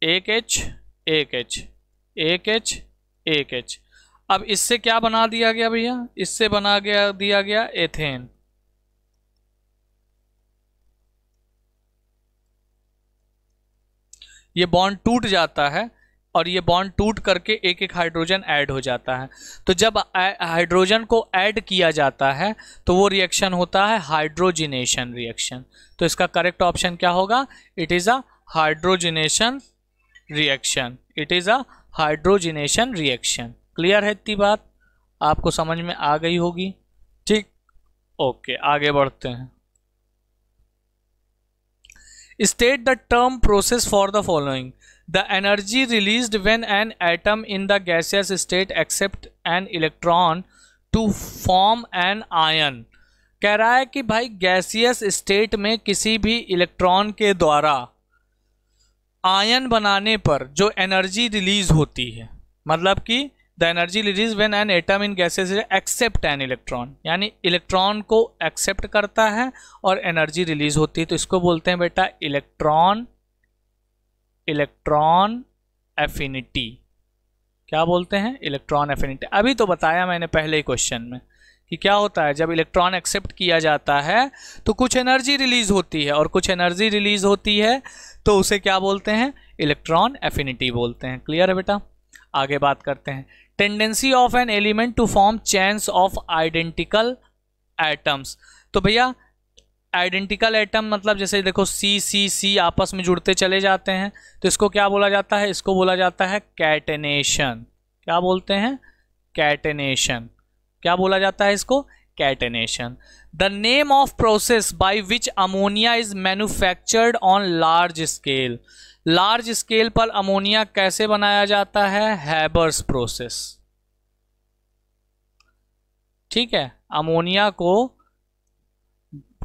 एक एच। अब इससे क्या बना दिया गया भैया, इससे दिया गया एथेन। ये बॉन्ड टूट जाता है और ये बॉन्ड टूट करके एक एक हाइड्रोजन ऐड हो जाता है। तो जब हाइड्रोजन को ऐड किया जाता है तो वो रिएक्शन होता है हाइड्रोजिनेशन रिएक्शन। तो इसका करेक्ट ऑप्शन क्या होगा, it is a hydrogenation reaction. It is a hydrogenation reaction. Clear है इतनी बात, आपको समझ में आ गई होगी। ठीक, ओके आगे बढ़ते हैं। State the term process for the following. The energy released when an atom in the gaseous state accepts an electron to form an ion. कह रहा है कि भाई गैसियस स्टेट में किसी भी इलेक्ट्रॉन के द्वारा आयन बनाने पर जो एनर्जी रिलीज होती है, मतलब कि the energy release when an atom in gases accept an electron, यानी इलेक्ट्रॉन को एक्सेप्ट करता है और एनर्जी रिलीज होती है, तो इसको बोलते हैं बेटा इलेक्ट्रॉन एफिनिटी। क्या बोलते हैं, इलेक्ट्रॉन एफिनिटी। अभी तो बताया मैंने पहले ही क्वेश्चन में कि क्या होता है, जब इलेक्ट्रॉन एक्सेप्ट किया जाता है तो कुछ एनर्जी रिलीज होती है, और कुछ एनर्जी रिलीज होती है तो उसे क्या बोलते हैं, इलेक्ट्रॉन एफिनिटी बोलते हैं। क्लियर है बेटा, आगे बात करते हैं। Tendency of an element to form chains of identical atoms. तो भैया आइडेंटिकल एटम मतलब जैसे देखो सी आपस में जुड़ते चले जाते हैं, तो इसको क्या बोला जाता है, इसको बोला जाता है कैटेनेशन। क्या बोलते हैं, कैटेनेशन। क्या बोला जाता है इसको, catenation. The name of process by which ammonia is manufactured on large scale. Large scale पर अमोनिया कैसे बनाया जाता है, हैबर्स प्रोसेस। ठीक है, अमोनिया को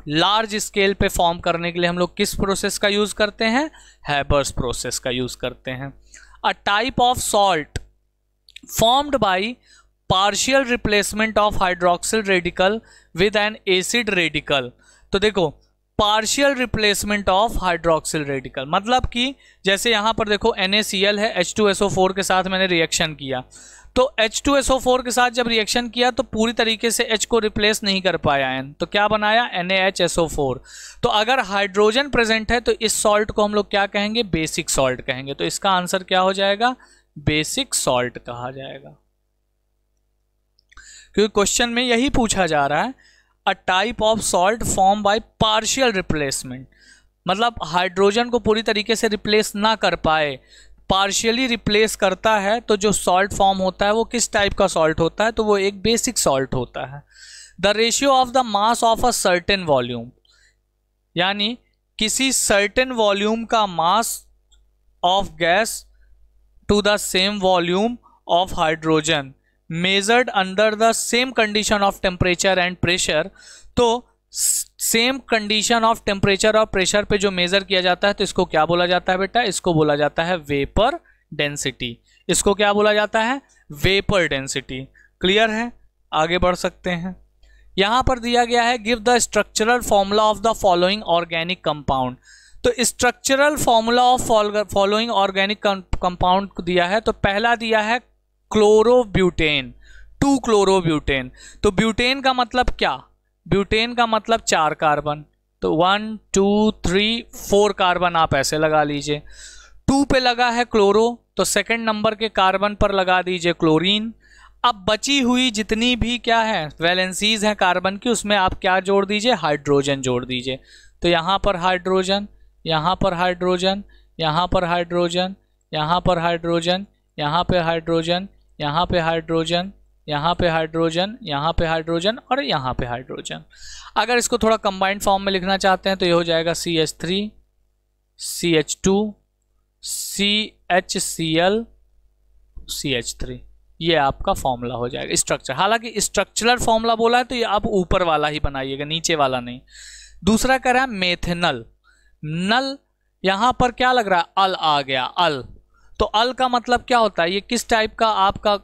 लार्ज स्केल पे फॉर्म करने के लिए हम लोग किस प्रोसेस का यूज करते हैं, हैबर्स प्रोसेस का यूज करते हैं। A type of salt formed by partial replacement of hydroxyl radical with N acid radical. तो देखो partial replacement of hydroxyl radical मतलब कि जैसे यहां पर देखो NaCl है, H2SO4 के साथ मैंने रिएक्शन किया, तो H2SO4 के साथ जब रिएक्शन किया तो पूरी तरीके से H को रिप्लेस नहीं कर पाया N, तो क्या बनाया NaHSO4। तो अगर हाइड्रोजन प्रेजेंट है तो इस सॉल्ट को हम लोग क्या कहेंगे, बेसिक सॉल्ट कहेंगे। तो इसका आंसर क्या हो जाएगा, बेसिक सॉल्ट कहा जाएगा, क्योंकि क्वेश्चन में यही पूछा जा रहा है। A type of salt form by partial replacement, मतलब हाइड्रोजन को पूरी तरीके से रिप्लेस ना कर पाए, पार्शियली रिप्लेस करता है, तो जो सॉल्ट फॉर्म होता है वो किस टाइप का सॉल्ट होता है, तो वो एक बेसिक सॉल्ट होता है। The ratio of the mass of a certain volume, यानी किसी सर्टेन वॉल्यूम का mass of gas to the same volume of hydrogen measured under the same condition of temperature and pressure. तो same condition of temperature और pressure पे जो major किया जाता है तो इसको क्या बोला जाता है बेटा, इसको बोला जाता है वेपर डेंसिटी। इसको क्या बोला जाता है, वेपर डेंसिटी। क्लियर है, आगे बढ़ सकते हैं। यहां पर दिया गया है give the structural formula of the following organic compound. तो structural formula of following organic compound दिया है, तो पहला दिया है क्लोरोब्यूटेन, 2 क्लोरोब्यूटेन। तो ब्यूटेन का मतलब क्या, ब्यूटेन का मतलब 4 कार्बन, तो 1 2 3 4 कार्बन आप ऐसे लगा लीजिए। 2 पे लगा है क्लोरो, तो सेकंड नंबर के कार्बन पर लगा दीजिए क्लोरीन। अब बची हुई जितनी भी क्या है वैलेंसीज हैं कार्बन की, उसमें आप क्या जोड़ दीजिए, हाइड्रोजन जोड़ दीजिए। तो यहाँ पर हाइड्रोजन, यहाँ पर हाइड्रोजन, यहाँ पर हाइड्रोजन, यहाँ पर हाइड्रोजन, यहाँ पे हाइड्रोजन, यहाँ पे हाइड्रोजन, यहाँ पे हाइड्रोजन, यहाँ पे हाइड्रोजन और यहाँ पे हाइड्रोजन। अगर इसको थोड़ा कंबाइंड फॉर्म में लिखना चाहते हैं तो ये हो जाएगा CH3 CH2 CHCl CH3। ये आपका फॉर्मूला हो जाएगा स्ट्रक्चर। हालांकि स्ट्रक्चरल फॉर्मूला बोला है तो ये आप ऊपर वाला ही बनाइएगा, नीचे वाला नहीं। दूसरा कह रहा है मेथेनल। नल यहां पर क्या लग रहा है, अल आ गया, अल। तो अल का मतलब क्या होता है, ये किस टाइप का आपका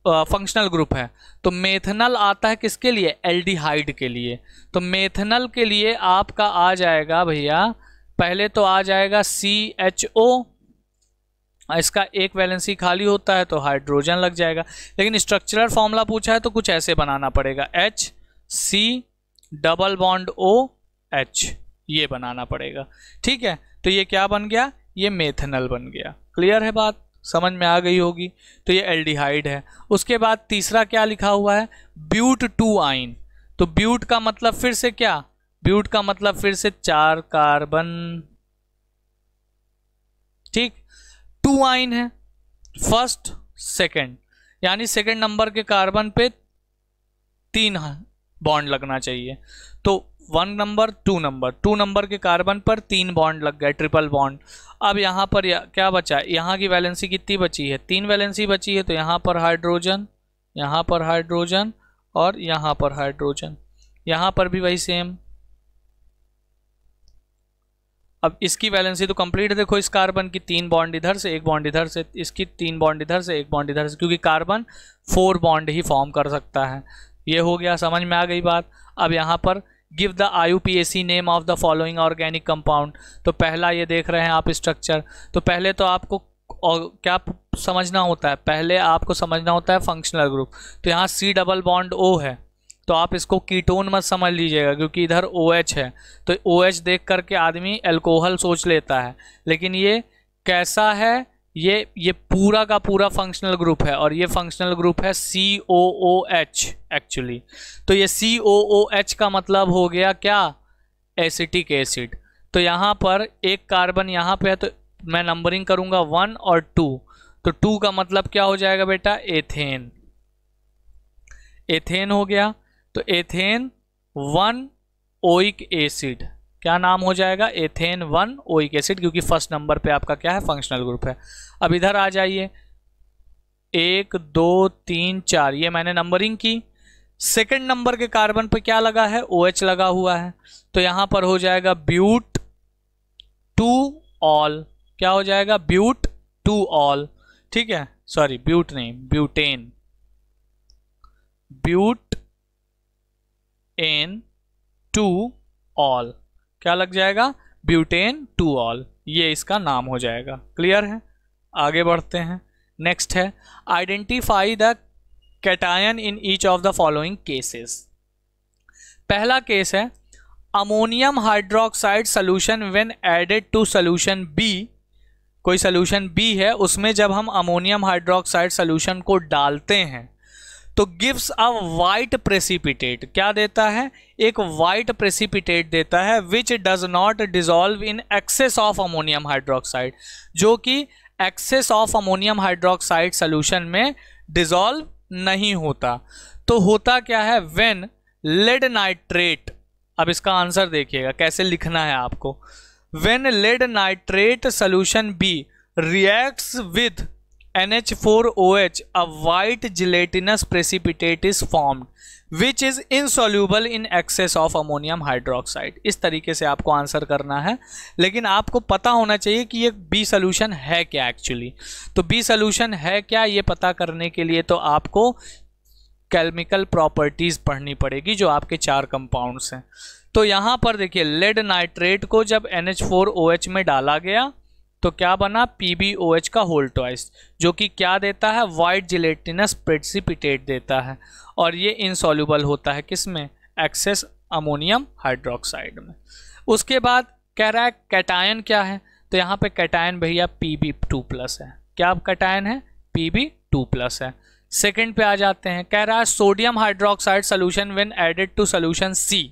फंक्शनल ग्रुप है। तो मेथेनल आता है किसके लिए, एल्डिहाइड के लिए। तो मेथेनल के लिए आपका आ जाएगा भैया, पहले तो आ जाएगा CHO, इसका एक वैलेंसी खाली होता है तो हाइड्रोजन लग जाएगा। लेकिन स्ट्रक्चरल फॉर्मूला पूछा है तो कुछ ऐसे बनाना पड़ेगा, HC⋅OH, ये बनाना पड़ेगा। ठीक है, तो ये क्या बन गया, ये मेथेनल बन गया। क्लियर है बात, समझ में आ गई होगी। तो ये एल्डिहाइड है। उसके बाद तीसरा क्या लिखा हुआ है, ब्यूट 2 आइन। तो ब्यूट का मतलब फिर से क्या, ब्यूट का मतलब फिर से 4 कार्बन। ठीक, 2 आइन है, फर्स्ट सेकंड, यानी सेकंड नंबर के कार्बन पे 3 बॉन्ड लगना चाहिए। तो 1 नंबर 2 नंबर, 2 नंबर के कार्बन पर 3 बॉन्ड लग गए, ट्रिपल बॉन्ड। अब यहाँ पर क्या बचा, यहाँ की वैलेंसी कितनी बची है, 3 वैलेंसी बची है। तो यहाँ पर हाइड्रोजन, यहाँ पर हाइड्रोजन और यहाँ पर हाइड्रोजन, यहाँ पर भी वही सेम। अब इसकी वैलेंसी तो कंप्लीट, देखो इस कार्बन की 3 बॉन्ड इधर से, 1 बॉन्ड इधर से, इसकी 3 बॉन्ड इधर से, 1 बॉन्ड इधर से, क्योंकि कार्बन 4 बॉन्ड ही फॉर्म कर सकता है। ये हो गया, समझ में आ गई बात। अब यहाँ पर give the IUPAC name of the following organic compound. तो पहला ये देख रहे हैं आप स्ट्रक्चर। तो पहले तो आपको क्या समझना होता है, पहले आपको समझना होता है फंक्शनल ग्रुप। तो यहाँ C⋅O है, तो आप इसको कीटोन मत समझ लीजिएगा क्योंकि इधर OH है। तो OH देख करके आदमी अल्कोहल सोच लेता है, लेकिन ये कैसा है, ये पूरा का पूरा फंक्शनल ग्रुप है और ये फंक्शनल ग्रुप है COOH एक्चुअली। तो ये COOH का मतलब हो गया क्या, एसिटिक एसिड। तो यहाँ पर एक कार्बन यहाँ पे है तो मैं नंबरिंग करूँगा 1 और 2। तो 2 का मतलब क्या हो जाएगा बेटा, एथेन। एथेन हो गया, तो एथेन 1 ओइक एसिड, क्या नाम हो जाएगा, एथेन 1 ओइक एसिड, क्योंकि फर्स्ट नंबर पे आपका क्या है, फंक्शनल ग्रुप है। अब इधर आ जाइए, 1 2 3 4, ये मैंने नंबरिंग की। सेकंड नंबर के कार्बन पे क्या लगा है, OH लगा हुआ है। तो यहां पर हो जाएगा ब्यूट 2 ऑल, क्या हो जाएगा, ब्यूट 2 ऑल। ठीक है, सॉरी ब्यूट नहीं, ब्यूटेन, ब्यूट एन 2 ऑल, क्या लग जाएगा, ब्यूटेन 2 ऑल, ये इसका नाम हो जाएगा। क्लियर है, आगे बढ़ते हैं। नेक्स्ट है, identify the cation in each of the following cases. पहला केस है, ammonium hydroxide solution when added to solution B. कोई सोल्यूशन बी है, उसमें जब हम अमोनियम हाइड्रोक्साइड सोल्यूशन को डालते हैं तो गिव्स अ वाइट प्रेसिपिटेट, क्या देता है, एक वाइट प्रेसिपिटेट देता है, which does not dissolve in excess of ammonium hydroxide, जो कि excess of ammonium hydroxide solution में डिसॉल्व नहीं होता। तो होता क्या है, व्हेन लेड नाइट्रेट, अब इसका आंसर देखिएगा कैसे लिखना है आपको, when lead nitrate solution B reacts with NH4OH, a white gelatinous precipitate is formed which is insoluble in excess of ammonium hydroxide। इस तरीके से आपको आंसर करना है, लेकिन आपको पता होना चाहिए कि ये बी सोल्यूशन है क्या एक्चुअली। तो बी सोल्यूशन है क्या, ये पता करने के लिए तो आपको केमिकल प्रॉपर्टीज पढ़नी पड़ेगी जो आपके 4 कंपाउंड्स हैं। तो यहाँ पर देखिए, लेड नाइट्रेट को जब NH4OH में डाला गया तो क्या बना, PbOH का होल ट्वाइस, जो कि क्या देता है, वाइट जिलेटिनस प्रेसिपिटेट देता है, और ये इनसॉल्युबल होता है किसमें, एक्सेस अमोनियम हाइड्रोक्साइड में। उसके बाद कह रहा है कैटायन क्या है, तो यहाँ पे कैटायन भैया Pb2+ है। क्या कैटायन है, Pb2+ है। सेकंड पे आ जाते हैं, कह रहा है sodium hydroxide solution when added to solution C।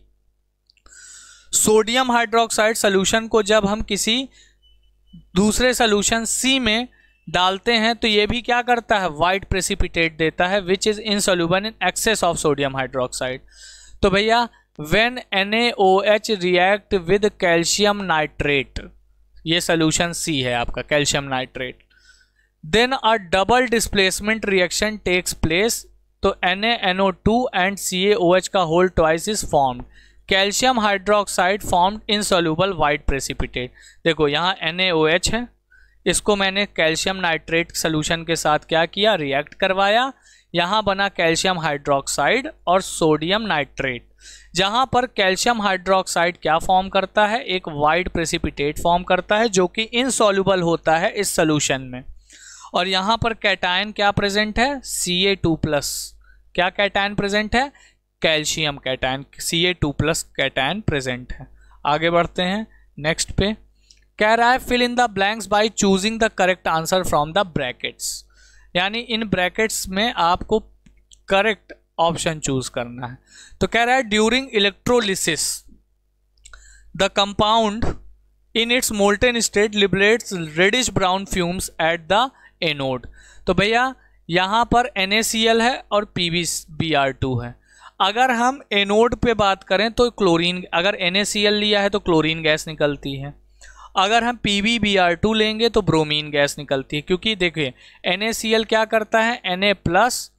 Sodium hydroxide solution को जब हम किसी दूसरे सोल्यूशन C में डालते हैं तो ये भी क्या करता है, वाइट प्रेसिपिटेट देता है which is insoluble in excess of sodium hydroxide. तो भैया when NaOH react with calcium nitrate, ये सोल्यूशन सी है आपका calcium nitrate, then a double displacement reaction takes place, तो NaNO2 एंड CaOH का whole twice is formed, calcium hydroxide formed insoluble white precipitate. देखो यहाँ NaOH है, इसको मैंने कैल्शियम नाइट्रेट सोल्यूशन के साथ क्या किया, रिएक्ट करवाया, यहाँ बना कैल्शियम हाइड्रोक्साइड और सोडियम नाइट्रेट, जहाँ पर कैल्शियम हाइड्रोक्साइड क्या फॉर्म करता है, एक वाइट प्रेसिपिटेट फॉर्म करता है जो कि इनसॉल्युबल होता है इस सोल्यूशन में। और यहाँ पर कैटायन क्या प्रेजेंट है, Ca2+, क्या कैटायन प्रेजेंट है, calcium cation, Ca2+ cation present है। आगे बढ़ते हैं नेक्स्ट पे, कह रहा है fill in the blanks by choosing the correct answer from the brackets, यानी इन ब्रैकेट्स में आपको करेक्ट ऑप्शन चूज करना है। तो कह रहा है during electrolysis the compound in its molten state liberates reddish brown fumes at the anode. तो भैया यहाँ पर NaCl है और PbBr2 है। अगर हम एनोड पे बात करें तो क्लोरीन, अगर NaCl लिया है तो क्लोरीन गैस निकलती है, अगर हम PbBr2 लेंगे तो ब्रोमीन गैस निकलती है, क्योंकि देखिए NaCl क्या करता है, Na+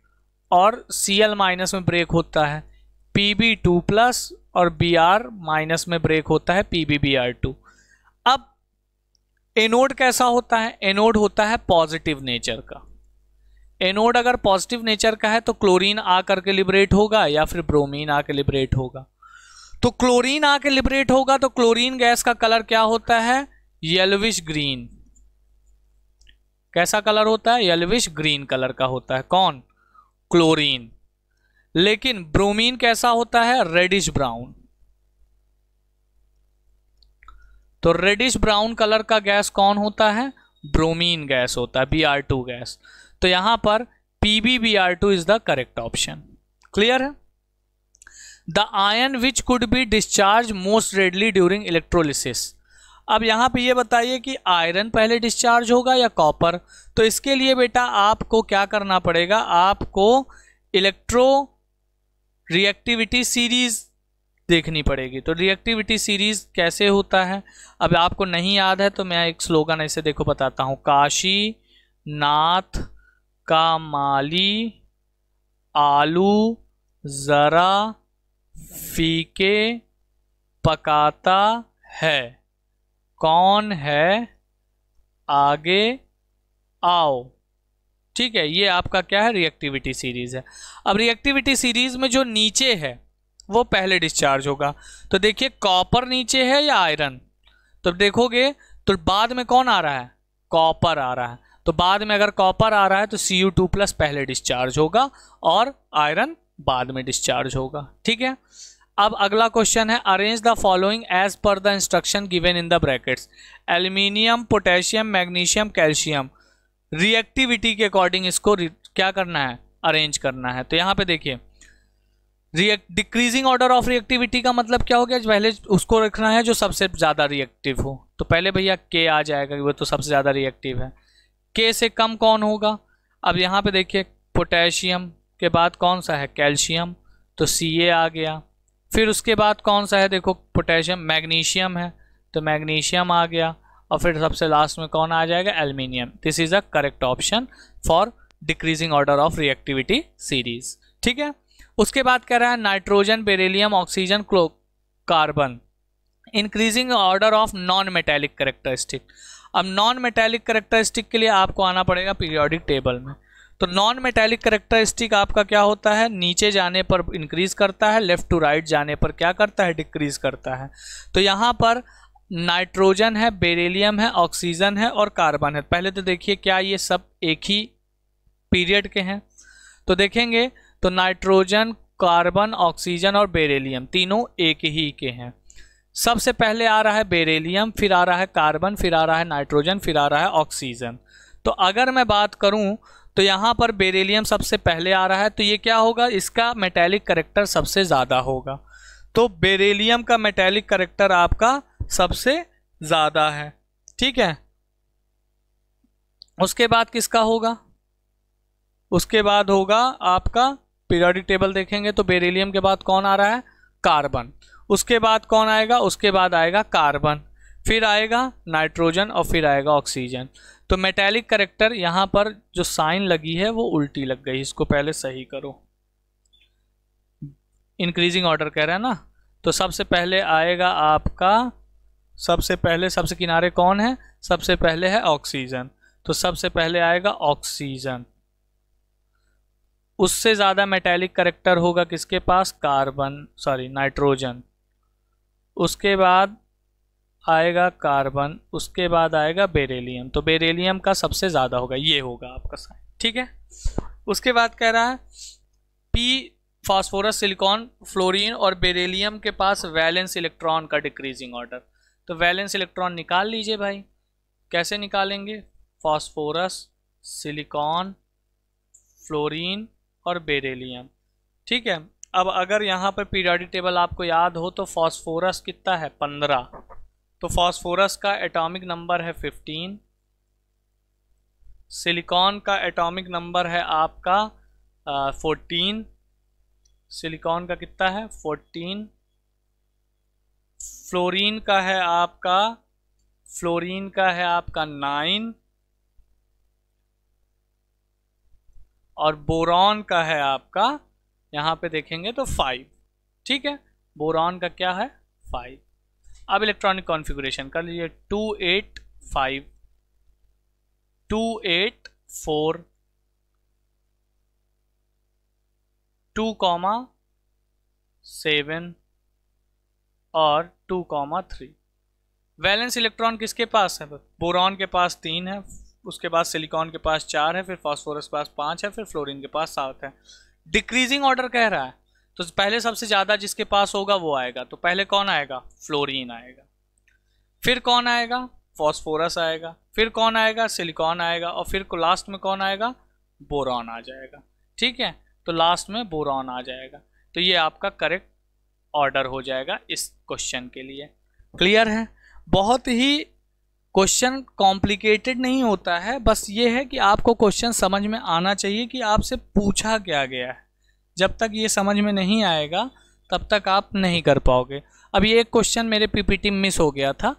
और Cl- में ब्रेक होता है, Pb2+ और Br- में ब्रेक होता है PbBr2। अब एनोड कैसा होता है, एनोड होता है पॉजिटिव नेचर का। एनोड अगर पॉजिटिव नेचर का है तो क्लोरीन आकर के लिबरेट होगा या फिर ब्रोमीन आकर लिबरेट होगा। तो क्लोरीन आके लिबरेट होगा तो क्लोरीन गैस का कलर क्या होता है, येलोविश ग्रीन। कैसा कलर होता है, येलोविश ग्रीन कलर का होता है, कौन, क्लोरीन। लेकिन ब्रोमीन कैसा होता है, रेडिश ब्राउन। तो रेडिश ब्राउन कलर का गैस कौन होता है, ब्रोमीन गैस होता है, Br2 गैस। तो यहां पर PbBr2 is the correct option. Clear है। The ion which could be discharge most readily during electrolysis. अब यहाँ पे ये बताइए कि आयरन पहले डिस्चार्ज होगा या कॉपर। तो इसके लिए बेटा आपको क्या करना पड़ेगा, आपको इलेक्ट्रो रिएक्टिविटी सीरीज देखनी पड़ेगी। तो रिएक्टिविटी सीरीज कैसे होता है, अब आपको नहीं याद है तो मैं एक स्लोगन ऐसे देखो बताता हूँ, काशी नाथ का माली आलू जरा फीके पकाता है, कौन है आगे आओ। ठीक है, ये आपका क्या है, रिएक्टिविटी सीरीज है। अब रिएक्टिविटी सीरीज में जो नीचे है वो पहले डिस्चार्ज होगा। तो देखिए कॉपर नीचे है या आयरन, तो देखोगे तो बाद में कौन आ रहा है, कॉपर आ रहा है। तो बाद में अगर कॉपर आ रहा है तो Cu2+ पहले डिस्चार्ज होगा और आयरन बाद में डिस्चार्ज होगा। ठीक है। अब अगला क्वेश्चन है, arrange the following as per the instruction given in the brackets. Aluminium, potassium, magnesium, calcium, reactivity के अकॉर्डिंग इसको क्या करना है, अरेंज करना है। तो यहाँ पे देखिए डिक्रीजिंग ऑर्डर ऑफ रिएक्टिविटी का मतलब क्या हो गया, पहले उसको रखना है जो सबसे ज्यादा रिएक्टिव हो। तो पहले भैया K आ जाएगा, वो तो सबसे ज्यादा रिएक्टिव है। K से कम कौन होगा, अब यहाँ पे देखिए पोटेशियम के बाद कौन सा है, कैल्शियम, तो Ca आ गया। फिर उसके बाद कौन सा है, देखो पोटेशियम, मैग्नीशियम है तो मैग्नीशियम आ गया, और फिर सबसे लास्ट में कौन आ जाएगा, aluminium. This is a correct option for decreasing order of reactivity series. ठीक है। उसके बाद कह रहा है nitrogen, beryllium, oxygen, carbon, increasing order of non metallic characteristic. अब नॉन मेटेलिक कैरेक्टरिस्टिक के लिए आपको आना पड़ेगा पीरियोडिक टेबल में। तो नॉन मेटेलिक कैरेक्टरिस्टिक आपका क्या होता है, नीचे जाने पर इंक्रीज करता है, लेफ्ट टू राइट जाने पर क्या करता है, डिक्रीज करता है। तो यहाँ पर नाइट्रोजन है, बेरिलियम है, ऑक्सीजन है और कार्बन है। पहले तो देखिए क्या ये सब एक ही पीरियड के हैं, तो देखेंगे तो नाइट्रोजन, कार्बन, ऑक्सीजन और बेरिलियम तीनों एक ही के हैं। सबसे पहले आ रहा है बेरिलियम, फिर आ रहा है कार्बन, फिर आ रहा है नाइट्रोजन, फिर आ रहा है ऑक्सीजन। तो अगर मैं बात करूं तो यहाँ पर बेरिलियम सबसे पहले आ रहा है, तो ये क्या होगा, इसका मेटेलिक कैरेक्टर सबसे ज़्यादा होगा। तो बेरिलियम का मेटेलिक कैरेक्टर आपका सबसे ज़्यादा है। ठीक है। उसके बाद किसका होगा, उसके बाद होगा आपका पीरियोडिक टेबल देखेंगे तो बेरिलियम के बाद कौन आ रहा है, कार्बन। उसके बाद कौन आएगा, उसके बाद आएगा कार्बन, फिर आएगा नाइट्रोजन और फिर आएगा ऑक्सीजन। तो मेटालिक कैरेक्टर यहाँ पर जो साइन लगी है वो उल्टी लग गई, इसको पहले सही करो। इंक्रीजिंग ऑर्डर कह रहा है ना, तो सबसे पहले आएगा आपका, सबसे पहले सबसे किनारे कौन है, सबसे पहले है ऑक्सीजन, तो सबसे पहले आएगा ऑक्सीजन। उससे ज़्यादा मेटालिक कैरेक्टर होगा किसके पास, कार्बन, सॉरी नाइट्रोजन। उसके बाद आएगा कार्बन, उसके बाद आएगा बेरिलियम, तो बेरिलियम का सबसे ज़्यादा होगा, ये होगा आपका साइन, ठीक है। उसके बाद कह रहा है पी फास्फोरस, सिलिकॉन, फ्लोरीन और बेरिलियम के पास वैलेंस इलेक्ट्रॉन का डिक्रीजिंग ऑर्डर। तो वैलेंस इलेक्ट्रॉन निकाल लीजिए भाई, कैसे निकालेंगे, फास्फोरस, सिलिकॉन, फ्लोरीन और बेरिलियम, ठीक है। अब अगर यहाँ पर पीरियोडिक टेबल आपको याद हो तो फास्फोरस कितना है, 15, तो फास्फोरस का एटॉमिक नंबर है 15, सिलिकॉन का एटॉमिक नंबर है आपका 14, सिलिकॉन का कितना है 14, फ्लोरीन का है आपका 9 और बोरॉन का है आपका, यहाँ पे देखेंगे तो 5, ठीक है, बोरॉन का क्या है 5। अब इलेक्ट्रॉनिक कॉन्फ़िगरेशन कर लीजिए, 285, 284, 2,7 और 2,3। वैलेंस इलेक्ट्रॉन किसके पास है, बोरॉन के पास 3 है, उसके बाद सिलिकॉन के पास 4 है, फिर फास्फोरस के पास 5 है, फिर फ्लोरीन के पास 7 है। डिक्रीजिंग ऑर्डर कह रहा है, तो पहले सबसे ज़्यादा जिसके पास होगा वो आएगा, तो पहले कौन आएगा, फ्लोरीन आएगा, फिर कौन आएगा, फास्फोरस आएगा, फिर कौन आएगा, सिलिकॉन आएगा, और फिर लास्ट में कौन आएगा, बोरॉन आ जाएगा, ठीक है। तो लास्ट में बोरॉन आ जाएगा, तो ये आपका करेक्ट ऑर्डर हो जाएगा इस क्वेश्चन के लिए। क्लियर है, बहुत ही क्वेश्चन कॉम्प्लिकेटेड नहीं होता है, बस ये है कि आपको क्वेश्चन समझ में आना चाहिए कि आपसे पूछा क्या गया है। जब तक ये समझ में नहीं आएगा तब तक आप नहीं कर पाओगे। अब ये एक क्वेश्चन मेरे पीपीटी में मिस हो गया था,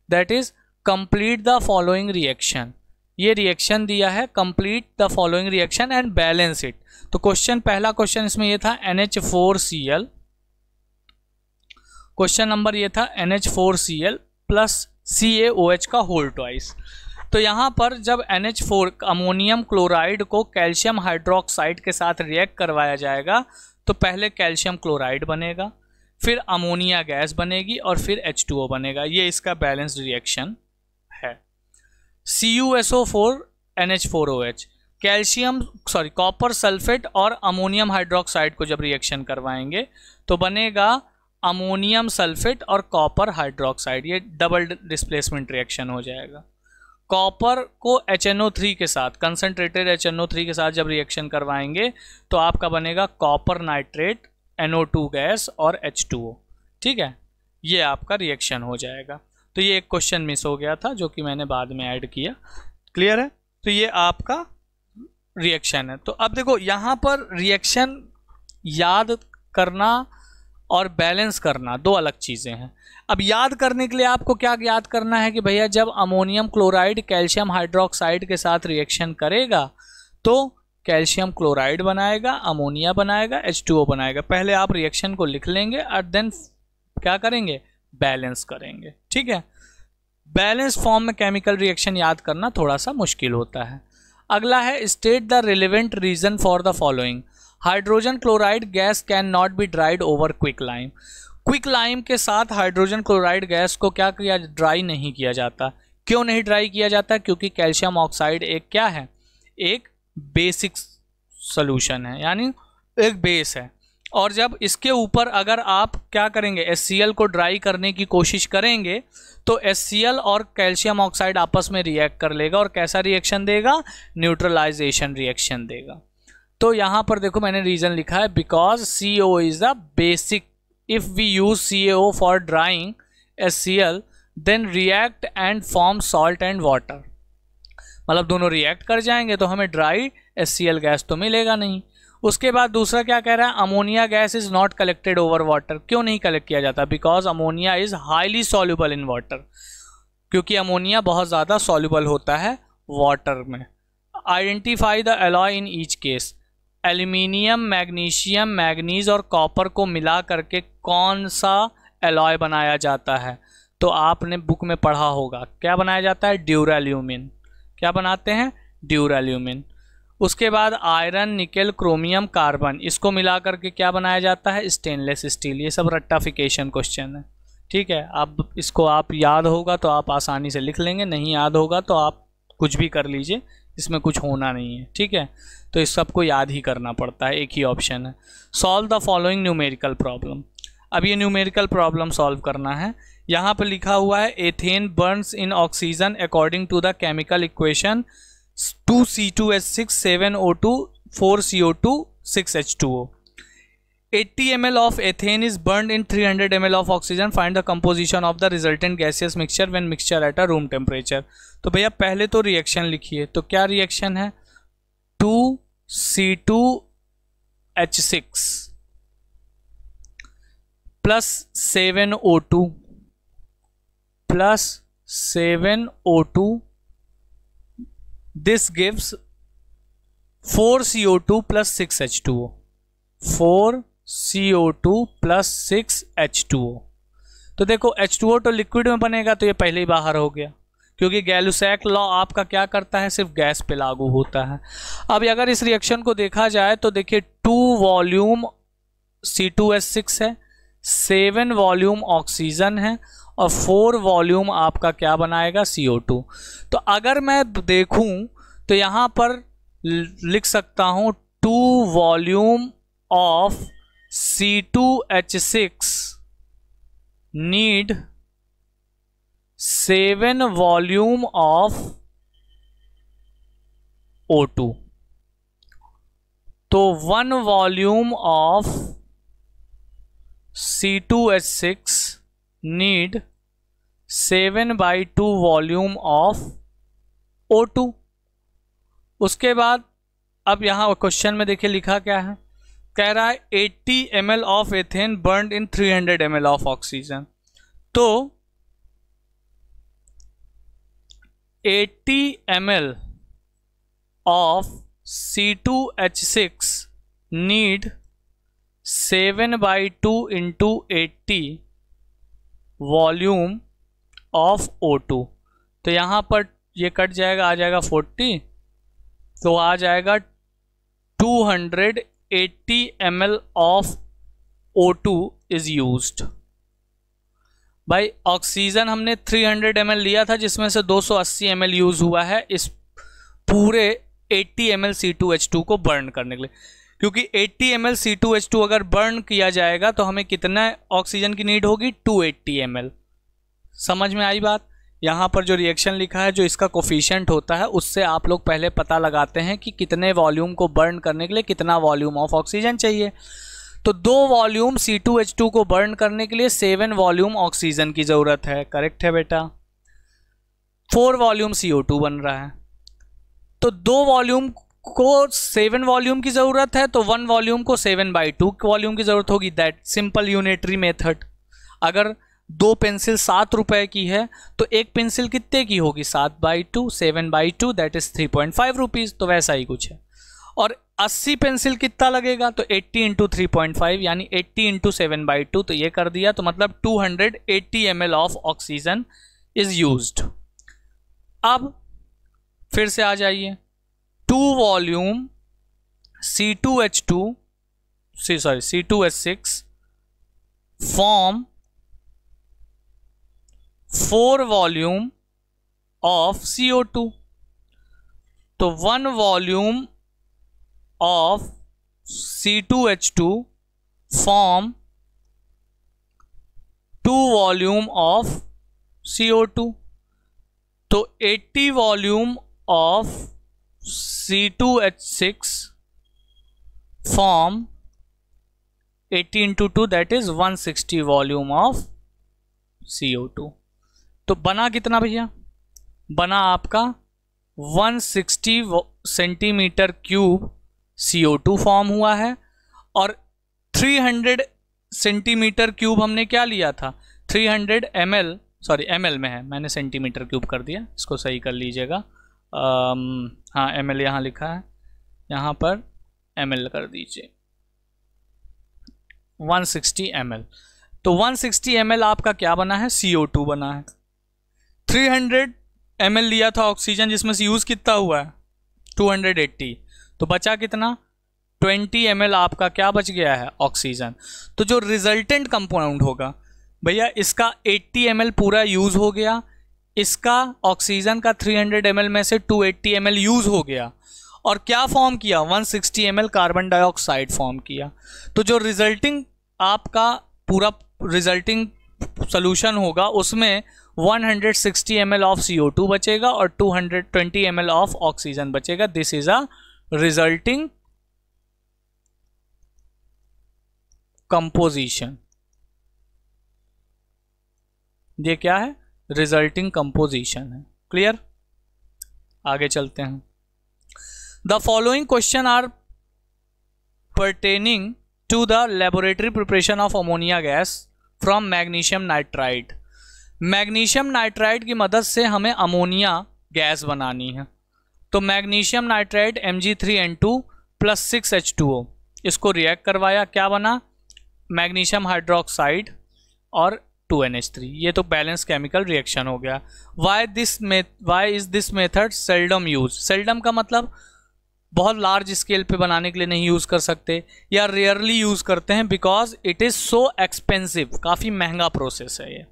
that is complete the following reaction. ये रिएक्शन दिया है, complete the following reaction and balance it. तो क्वेश्चन, पहला क्वेश्चन इसमें ये था NH4Cl, क्वेश्चन नंबर ये था NH4Cl प्लस CaOH का होल ट्वाइस। तो यहाँ पर जब NH4 अमोनियम क्लोराइड को कैल्शियम हाइड्रोक्साइड के साथ रिएक्ट करवाया जाएगा तो पहले कैल्शियम क्लोराइड बनेगा, फिर अमोनिया गैस बनेगी और फिर H2O बनेगा। ये इसका बैलेंस्ड रिएक्शन है। CuSO4 NH4OH, कॉपर सल्फेट और अमोनियम हाइड्रोक्साइड को जब रिएक्शन करवाएंगे तो बनेगा अमोनियम सल्फेट और कॉपर हाइड्रोक्साइड, ये डबल डिस्प्लेसमेंट रिएक्शन हो जाएगा। कॉपर को HNO3 के साथ, कंसनट्रेटेड HNO3 के साथ जब रिएक्शन करवाएंगे तो आपका बनेगा कॉपर नाइट्रेट, NO2 गैस और H2O, ठीक है, ये आपका रिएक्शन हो जाएगा। तो ये एक क्वेश्चन मिस हो गया था जो कि मैंने बाद में ऐड किया। क्लियर है, तो ये आपका रिएक्शन है। तो अब देखो यहाँ पर रिएक्शन याद करना और बैलेंस करना दो अलग चीज़ें हैं। अब याद करने के लिए आपको क्या याद करना है कि भैया जब अमोनियम क्लोराइड कैल्शियम हाइड्रोक्साइड के साथ रिएक्शन करेगा तो कैल्शियम क्लोराइड बनाएगा, अमोनिया बनाएगा, H2O बनाएगा। पहले आप रिएक्शन को लिख लेंगे और देन क्या करेंगे, बैलेंस करेंगे, ठीक है। बैलेंस फॉर्म में केमिकल रिएक्शन याद करना थोड़ा सा मुश्किल होता है। अगला है state the relevant reason for the following. Hydrogen chloride gas can not be dried over quick lime. Quick lime के साथ हाइड्रोजन क्लोराइड गैस को क्या किया, ड्राई नहीं किया जाता। क्यों नहीं ड्राई किया जाता, क्योंकि कैल्शियम ऑक्साइड एक क्या है, एक बेसिक सोल्यूशन है, यानी एक बेस है। और जब इसके ऊपर अगर आप क्या करेंगे, HCl को ड्राई करने की कोशिश करेंगे तो HCl और कैल्शियम ऑक्साइड आपस में रिएक्ट कर लेगा और कैसा रिएक्शन देगा, न्यूट्रलाइजेशन रिएक्शन देगा। तो यहाँ पर देखो मैंने रीज़न लिखा है, because CO is the basic, if we use CaO for drying HCl then react and form salt and water. मतलब दोनों रिएक्ट कर जाएंगे तो हमें ड्राई HCl गैस तो मिलेगा नहीं। उसके बाद दूसरा क्या कह रहा है, ammonia gas is not collected over water. क्यों नहीं कलेक्ट किया जाता? Because ammonia is highly soluble in water, क्योंकि अमोनिया बहुत ज़्यादा सॉल्युबल होता है वाटर में। Identify the alloy in each case. Aluminium, magnesium, manganese और कॉपर को मिला करके कौन सा एलॉय बनाया जाता है? तो आपने बुक में पढ़ा होगा, क्या बनाया जाता है? ड्यूराल्यूमिन। क्या बनाते हैं? ड्यूराल्यूमिन। उसके बाद आयरन, निकेल, क्रोमियम, कार्बन, इसको मिला करके क्या बनाया जाता है? Stainless steel. ये सब रट्टाफिकेशन क्वेश्चन है, ठीक है। अब इसको आप याद होगा तो आप आसानी से लिख लेंगे, नहीं याद होगा तो आप कुछ भी कर लीजिए, इसमें कुछ होना नहीं है, ठीक है। तो इस सबको याद ही करना पड़ता है, एक ही ऑप्शन है। Solve the following numerical problem. अब ये न्यूमेरिकल प्रॉब्लम सॉल्व करना है। यहाँ पर लिखा हुआ है ethane burns in oxygen according to the chemical equation 2C2H6 7O2 4CO2 6H2O। 80 ml of ethane is burned in 300 ml of oxygen. Find the composition of the resultant gaseous mixture when mixture at a room temperature. तो भैया पहले तो reaction लिखिए। तो क्या reaction है? 2C2H6 plus 7O2 plus 7O2, this gives 4CO2 plus 6H2O, 4CO2 plus 6H2O। तो देखो H2O तो लिक्विड में बनेगा तो ये पहले ही बाहर हो गया, क्योंकि गैलुसैक लॉ आपका क्या करता है? सिर्फ गैस पे लागू होता है। अब अगर इस रिएक्शन को देखा जाए तो देखिए 2 वॉल्यूम C2H6 है, 7 वॉल्यूम ऑक्सीजन है और 4 वॉल्यूम आपका क्या बनाएगा? CO2। तो अगर मैं देखूं तो यहां पर लिख सकता हूं 2 volume of C2H6 need 7 volume of O2। तो 1 volume of C2H6 need 7/2 volume of O2। उसके बाद अब यहाँ क्वेश्चन में देखिए लिखा क्या है, कह रहा है 80 ml of ethane burned in 300 ml of oxygen. तो 80 ml of C2H6 need 7/2 into 80 volume of O2। तो यहाँ पर ये कट जाएगा, आ जाएगा 40, तो आ जाएगा 280 ml of O2 is used. भाई ऑक्सीजन हमने 300 ml लिया था, जिसमें से 280 ml यूज हुआ है इस पूरे 80 ml C2H2 को बर्न करने के लिए। क्योंकि 80 ml C2H2 अगर बर्न किया जाएगा तो हमें कितना ऑक्सीजन की नीड होगी? 280 ml। समझ में आई बात? यहाँ पर जो रिएक्शन लिखा है, जो इसका कोफिशिएंट होता है, उससे आप लोग पहले पता लगाते हैं कि कितने वॉल्यूम को बर्न करने के लिए कितना वॉल्यूम ऑफ ऑक्सीजन चाहिए। तो 2 वॉल्यूम C2H2 को बर्न करने के लिए 7 वॉल्यूम ऑक्सीजन की ज़रूरत है। करेक्ट है बेटा। 4 वॉल्यूम CO2 बन रहा है, तो 2 वॉल्यूम को 7 वॉल्यूम की ज़रूरत है, तो 1 वॉल्यूम को 7/2 वॉल्यूम की ज़रूरत होगी। That simple unitary method. अगर 2 पेंसिल 7 रुपए की है तो एक पेंसिल कितने की होगी? 7/2, 7/2 दैट इज 3.5 रुपीज़। तो वैसा ही कुछ है। और 80 पेंसिल कितना लगेगा? तो 80 इंटू 3.5 यानी 80 इंटू 7/2। तो ये कर दिया, तो मतलब 280 ml of oxygen is used. अब फिर से आ जाइए, 2 volume C2H6 form 4 volume of CO2। तो 1 volume of C2H2 form 2 volume of CO2। तो 80 volume of C2H6 form 80 into 2 that is 160 volume of CO2। तो बना कितना भैया? बना आपका 160 सेंटीमीटर क्यूब CO2 फॉर्म हुआ है, और 300 सेंटीमीटर क्यूब हमने क्या लिया था, 300 ml, सॉरी ml में है, मैंने सेंटीमीटर क्यूब कर दिया, इसको सही कर लीजिएगा। हाँ ml यहाँ लिखा है, यहाँ पर ml कर दीजिए, 160 ml। तो 160 ml आपका क्या बना है, CO2 बना है। 300 ml लिया था ऑक्सीजन, जिसमें से यूज़ कितना हुआ है 280, तो बचा कितना 20 ml आपका क्या बच गया है, ऑक्सीजन। तो जो रिजल्टेंट कंपाउंड होगा भैया, इसका 80 ml पूरा यूज़ हो गया, इसका ऑक्सीजन का 300 ml में से 280 ml यूज़ हो गया, और क्या फॉर्म किया, 160 ml कार्बन डाइऑक्साइड फॉर्म किया। तो जो रिजल्टिंग आपका पूरा रिजल्टिंग सोल्यूशन होगा, उसमें 160 ml ऑफ CO2 बचेगा और 220 ml ऑफ ऑक्सीजन बचेगा। This is a resulting composition. ये क्या है, रिजल्टिंग कंपोजिशन है। क्लियर, आगे चलते हैं। The following question are pertaining to the laboratory preparation of ammonia gas from magnesium nitride। Magnesium nitride की मदद से हमें अमोनिया गैस बनानी है। तो मैग्नीशियम नाइट्राइड Mg3N2 + 6H2O, इसको रिएक्ट करवाया, क्या बना, मैग्नीशियम हाइड्रोक्साइड और 2NH3। ये तो बैलेंस केमिकल रिएक्शन हो गया। Why is this method seldom use. Seldom का मतलब बहुत लार्ज स्केल पे बनाने के लिए नहीं यूज़ कर सकते, या रेयरली यूज़ करते हैं, because it is so expensive, काफ़ी महंगा प्रोसेस है ये।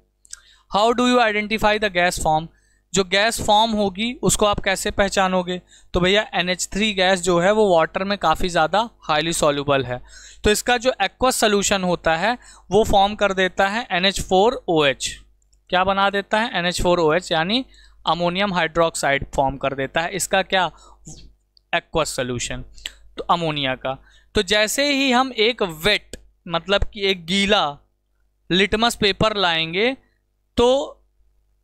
How do you identify the gas form. जो गैस फॉर्म होगी उसको आप कैसे पहचानोगे, तो भैया NH3 गैस जो है वो वाटर में काफ़ी ज़्यादा हाईली सॉल्युबल है, तो इसका जो एक्वस सोल्यूशन होता है वो फॉर्म कर देता है NH4OH। क्या बना देता है, NH4OH, यानी अमोनियम हाइड्रोक्साइड फॉर्म कर देता है। इसका क्या, एक्वस सोल्यूशन, तो अमोनिया का। तो जैसे ही हम एक वेट, मतलब कि एक गीला लिटमस पेपर लाएंगे, तो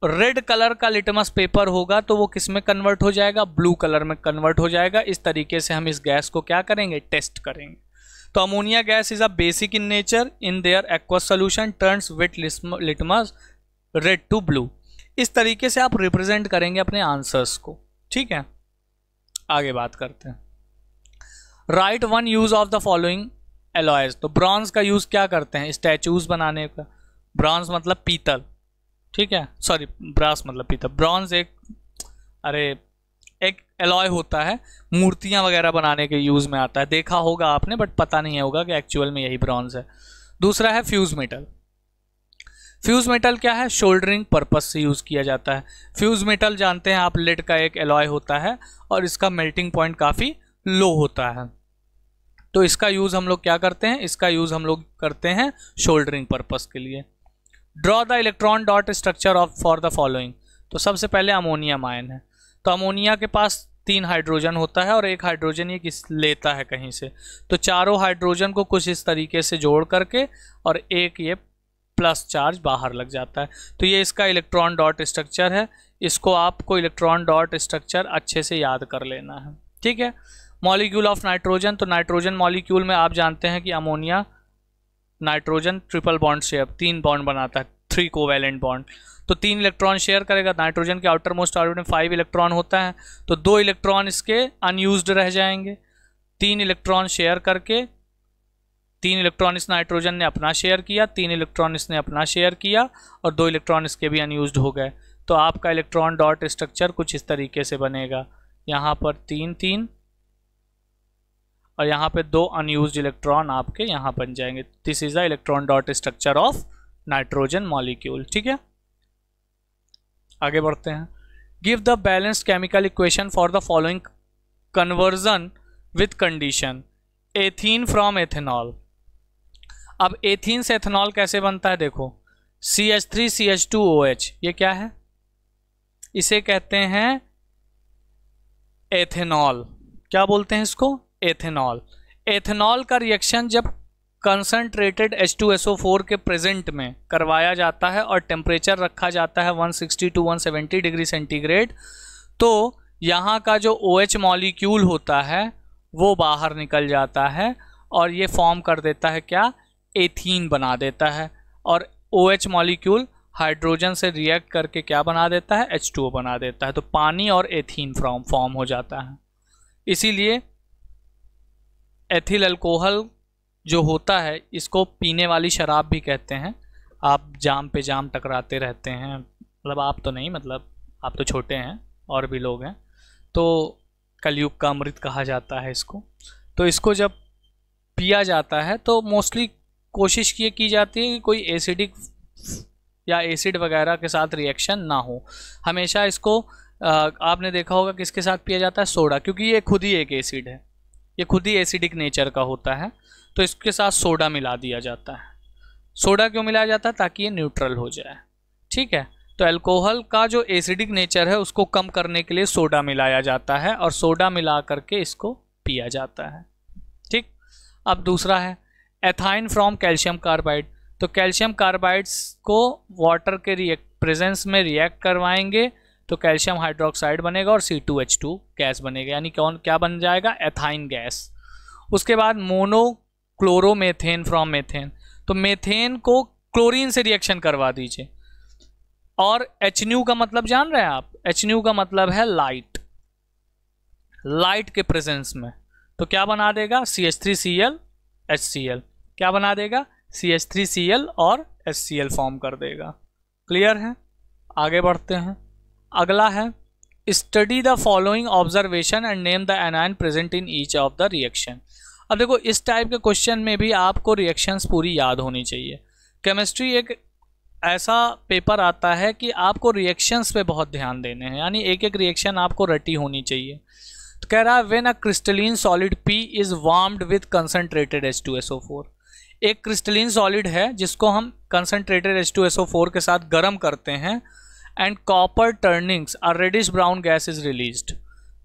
रेड कलर का लिटमस पेपर होगा तो वो किस में कन्वर्ट हो जाएगा, ब्लू कलर में कन्वर्ट हो जाएगा। इस तरीके से हम इस गैस को क्या करेंगे, टेस्ट करेंगे। तो ammonia gas is a basic in nature, in their aqueous solution turns wet litmus red to blue. इस तरीके से आप रिप्रेजेंट करेंगे अपने आंसर्स को, ठीक है। आगे बात करते हैं। Right one use of the following alloys. तो ब्रॉन्ज का यूज क्या करते हैं, स्टैचूज बनाने का। ब्रॉन्ज मतलब पीतल, ठीक है, सॉरी ब्रास मतलब पीतल। ब्रॉन्ज एक एलॉय होता है, मूर्तियां वगैरह बनाने के यूज में आता है, देखा होगा आपने, बट पता नहीं होगा कि एक्चुअल में यही ब्रॉन्ज है। दूसरा है फ्यूज मेटल। फ्यूज मेटल क्या है, शोल्डरिंग पर्पस से यूज किया जाता है। फ्यूज मेटल जानते हैं आप, लेड का एक एलॉय होता है और इसका मेल्टिंग पॉइंट काफी लो होता है, तो इसका यूज हम लोग क्या करते हैं, इसका यूज हम लोग करते हैं शोल्डरिंग पर्पस के लिए। Draw the electron dot structure of for the following. तो सबसे पहले अमोनियम आयन है, तो अमोनिया के पास 3 हाइड्रोजन होता है और एक हाइड्रोजन ये किस लेता है कहीं से, तो चारों हाइड्रोजन को कुछ इस तरीके से जोड़ करके और एक ये प्लस चार्ज बाहर लग जाता है। तो ये इसका इलेक्ट्रॉन डॉट स्ट्रक्चर है, इसको आपको इलेक्ट्रॉन डॉट स्ट्रक्चर अच्छे से याद कर लेना है, ठीक है। मॉलिक्यूल ऑफ नाइट्रोजन, तो नाइट्रोजन मॉलिक्यूल में आप जानते हैं कि ammonia nitrogen triple bond share 3 bond बनाता है, 3 कोवैलेंट बॉन्ड, तो 3 इलेक्ट्रॉन शेयर करेगा। नाइट्रोजन के आउटर मोस्ट ऑर्बिटल में 5 इलेक्ट्रॉन होता है, तो 2 इलेक्ट्रॉन इसके अनयूज्ड रह जाएंगे। 3 इलेक्ट्रॉन शेयर करके, 3 इलेक्ट्रॉन इस नाइट्रोजन ने अपना शेयर किया, 3 इलेक्ट्रॉन इसने अपना शेयर किया और 2 इलेक्ट्रॉन इसके भी अनयूज्ड हो गए। तो आपका इलेक्ट्रॉन डॉट स्ट्रक्चर कुछ इस तरीके से बनेगा, यहाँ पर 3 3 और यहाँ पे 2 अनयूज्ड इलेक्ट्रॉन आपके यहाँ बन जाएंगे। This is the electron dot structure of nitrogen molecule, ठीक है। आगे बढ़ते हैं। Give the balanced chemical equation for the following conversion with condition ethene from ethanol. अब एथीन से एथेनॉल कैसे बनता है, देखो CH3CH2OH, ये क्या है, इसे कहते हैं एथेनॉल। क्या बोलते हैं इसको, एथेनॉल। एथेनॉल का रिएक्शन जब कंसंट्रेटेड H2SO4 के प्रेजेंट में करवाया जाता है और टेम्परेचर रखा जाता है 160 to 170 डिग्री सेंटीग्रेड, तो यहाँ का जो OH मॉलिक्यूल होता है वो बाहर निकल जाता है और ये फॉर्म कर देता है क्या, एथीन बना देता है। और OH मॉलिक्यूल हाइड्रोजन से रिएक्ट करके क्या बना देता है, H2O बना देता है। तो पानी और एथीन फॉर्म हो जाता है। इसीलिए एथिल अल्कोहल जो होता है इसको पीने वाली शराब भी कहते हैं। आप जाम पे जाम टकराते रहते हैं, मतलब आप तो नहीं, मतलब आप तो छोटे हैं और भी लोग हैं, तो कलयुग का अमृत कहा जाता है इसको। तो इसको जब पिया जाता है तो मोस्टली कोशिश ये की जाती है कि कोई एसिडिक या एसिड वगैरह के साथ रिएक्शन ना हो। हमेशा इसको आपने देखा होगा किसके साथ पिया जाता है, सोडा, क्योंकि ये खुद ही एक एसिड है, ये खुद ही एसिडिक नेचर का होता है। तो इसके साथ सोडा मिला दिया जाता है। सोडा क्यों मिलाया जाता है, ताकि ये न्यूट्रल हो जाए। ठीक है, तो अल्कोहल का जो एसिडिक नेचर है उसको कम करने के लिए सोडा मिलाया जाता है और सोडा मिला करके इसको पिया जाता है। ठीक, अब दूसरा है एथाइन फ्रॉम कैल्शियम कार्बाइड। तो कैल्शियम कार्बाइड्स को वाटर के प्रेजेंस में रिएक्ट करवाएंगे तो कैल्शियम हाइड्रोक्साइड बनेगा और C2H2 गैस बनेगा, यानी कौन क्या बन जाएगा, एथाइन गैस। उसके बाद मोनोक्लोरोमेथेन फ्रॉम मेथेन। तो मेथेन को क्लोरीन से रिएक्शन करवा दीजिए। और HNU का मतलब जान रहे हैं आप, HNU का मतलब है लाइट, लाइट के प्रेजेंस में। तो क्या बना देगा, CH3Cl HCl, क्या बना देगा, CH3Cl और HCl फॉर्म कर देगा। क्लियर है, आगे बढ़ते हैं। अगला है study the following observation and name the anion present in each of the reaction. अब देखो इस टाइप के क्वेश्चन में भी आपको रिएक्शंस पूरी याद होनी चाहिए। केमिस्ट्री एक ऐसा पेपर आता है कि आपको रिएक्शंस पे बहुत ध्यान देने हैं, यानी एक एक रिएक्शन आपको रटी होनी चाहिए। तो कह रहा है when a crystalline solid P is warmed with concentrated H2SO4। एक क्रिस्टलीन सॉलिड है जिसको हम कंसंट्रेटेड H2SO4 के साथ गर्म करते हैं and copper turnings a reddish brown gas is released.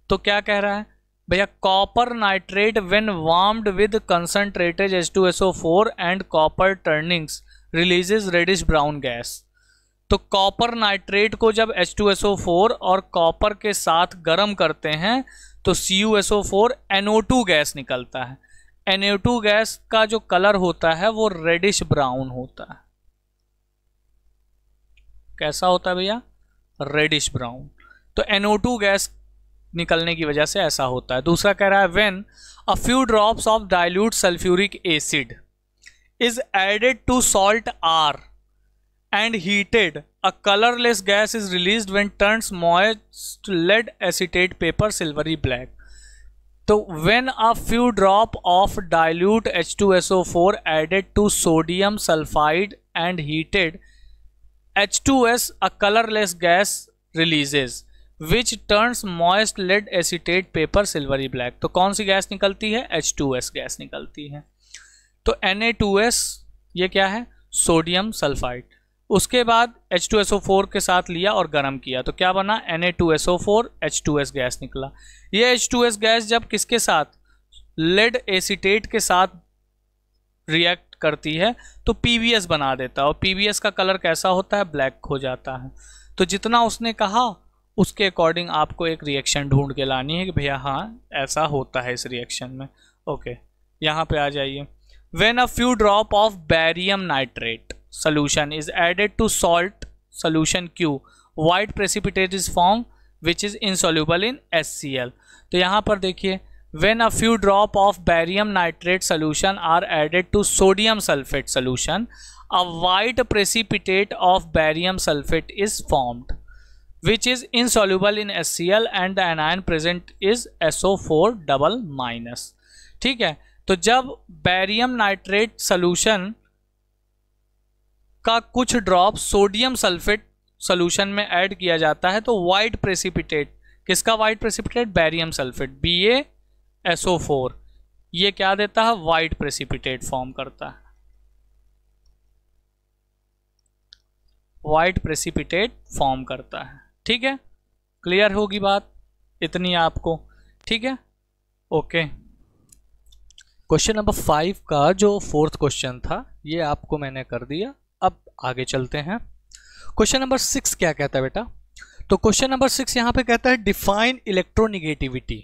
तो क्या कह रहा है भैया, copper nitrate when warmed with concentrated H2SO4 and copper turnings releases reddish brown gas. तो कॉपर नाइट्रेट को जब H2SO4 और कॉपर के साथ गर्म करते हैं तो CuSO4 NO2 गैस निकलता है। NO2 गैस का जो कलर होता है वो रेडिश ब्राउन होता है। कैसा होता है भैया, रेडिश ब्राउन। तो NO2 गैस निकलने की वजह से ऐसा होता है। दूसरा कह रहा है when a few drops of dilute sulphuric acid is added to salt R and heated, a colorless gas is released when turns moist lead acetate paper silvery black. तो when a few drop of dilute H2SO4 added to sodium sulfide and heated, H2S, a colorless gas releases which turns moist lead acetate paper silvery black. तो कौन सी gas निकलती है, H2S gas निकलती है। तो Na2S ये क्या है, सोडियम सल्फाइड। उसके बाद H2SO4 के साथ लिया और गर्म किया तो क्या बना, Na2SO4 H2S गैस निकला। ये H2S गैस जब किसके साथ, लेड एसीटेट के साथ रिएक्ट करती है तो PBS बना देता है और PBS का कलर कैसा होता है, ब्लैक हो जाता है। तो जितना उसने कहा उसके अकॉर्डिंग आपको एक रिएक्शन ढूंढ के लानी है कि भैया हाँ ऐसा होता है इस रिएक्शन में। ओके, यहाँ पे आ जाइए। When a few drop of barium nitrate solution is added to salt solution Q, white precipitate is formed which is insoluble in HCl. तो यहाँ पर देखिए when a few drop of barium nitrate solution are added to sodium sulfate solution, a white precipitate of barium sulfate is formed which is insoluble in HCl and the anion present is SO4 double minus। ठीक है, तो जब barium nitrate solution का कुछ drop sodium sulphate solution में add किया जाता है तो वाइट प्रेसिपिटेट, किसका white precipitate, barium sulphate BaSO4, ये क्या देता है, वाइट प्रेसिपिटेट फॉर्म करता है, वाइट प्रेसिपिटेट फॉर्म करता है। ठीक है, क्लियर होगी बात इतनी आपको। ठीक है, ओके। क्वेश्चन नंबर 5 का जो 4th क्वेश्चन था ये आपको मैंने कर दिया। अब आगे चलते हैं। क्वेश्चन नंबर 6 क्या कहता है बेटा, तो क्वेश्चन नंबर 6 यहाँ पे कहता है डिफाइन इलेक्ट्रोनिगेटिविटी।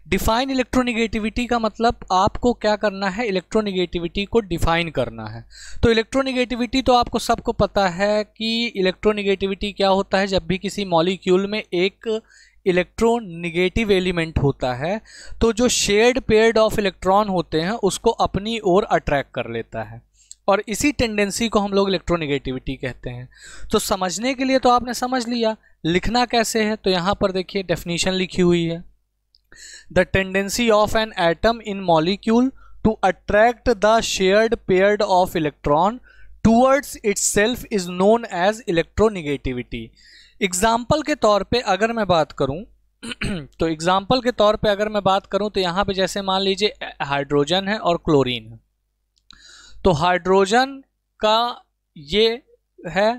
डिफाइन इलेक्ट्रोनिगेटिविटी का मतलब आपको क्या करना है, इलेक्ट्रोनिगेटिविटी को डिफाइन करना है। तो इलेक्ट्रोनिगेटिविटी तो आपको सबको पता है कि इलेक्ट्रोनिगेटिविटी क्या होता है। जब भी किसी मॉलिक्यूल में एक इलेक्ट्रोनिगेटिव एलिमेंट होता है तो जो शेयर्ड पेयर्ड ऑफ इलेक्ट्रॉन होते हैं उसको अपनी ओर अट्रैक्ट कर लेता है, और इसी टेंडेंसी को हम लोग इलेक्ट्रोनिगेटिविटी कहते हैं। तो समझने के लिए तो आपने समझ लिया, लिखना कैसे है, तो यहाँ पर देखिए डेफिनेशन लिखी हुई है। The tendency of an atom in molecule to attract the shared paired of electron towards itself is known as electronegativity. Example के तौर पे अगर मैं बात करूं तो एग्जाम्पल के तौर पे अगर मैं बात करूं तो यहाँ पे जैसे मान लीजिए हाइड्रोजन है और क्लोरीन है। तो हाइड्रोजन का ये है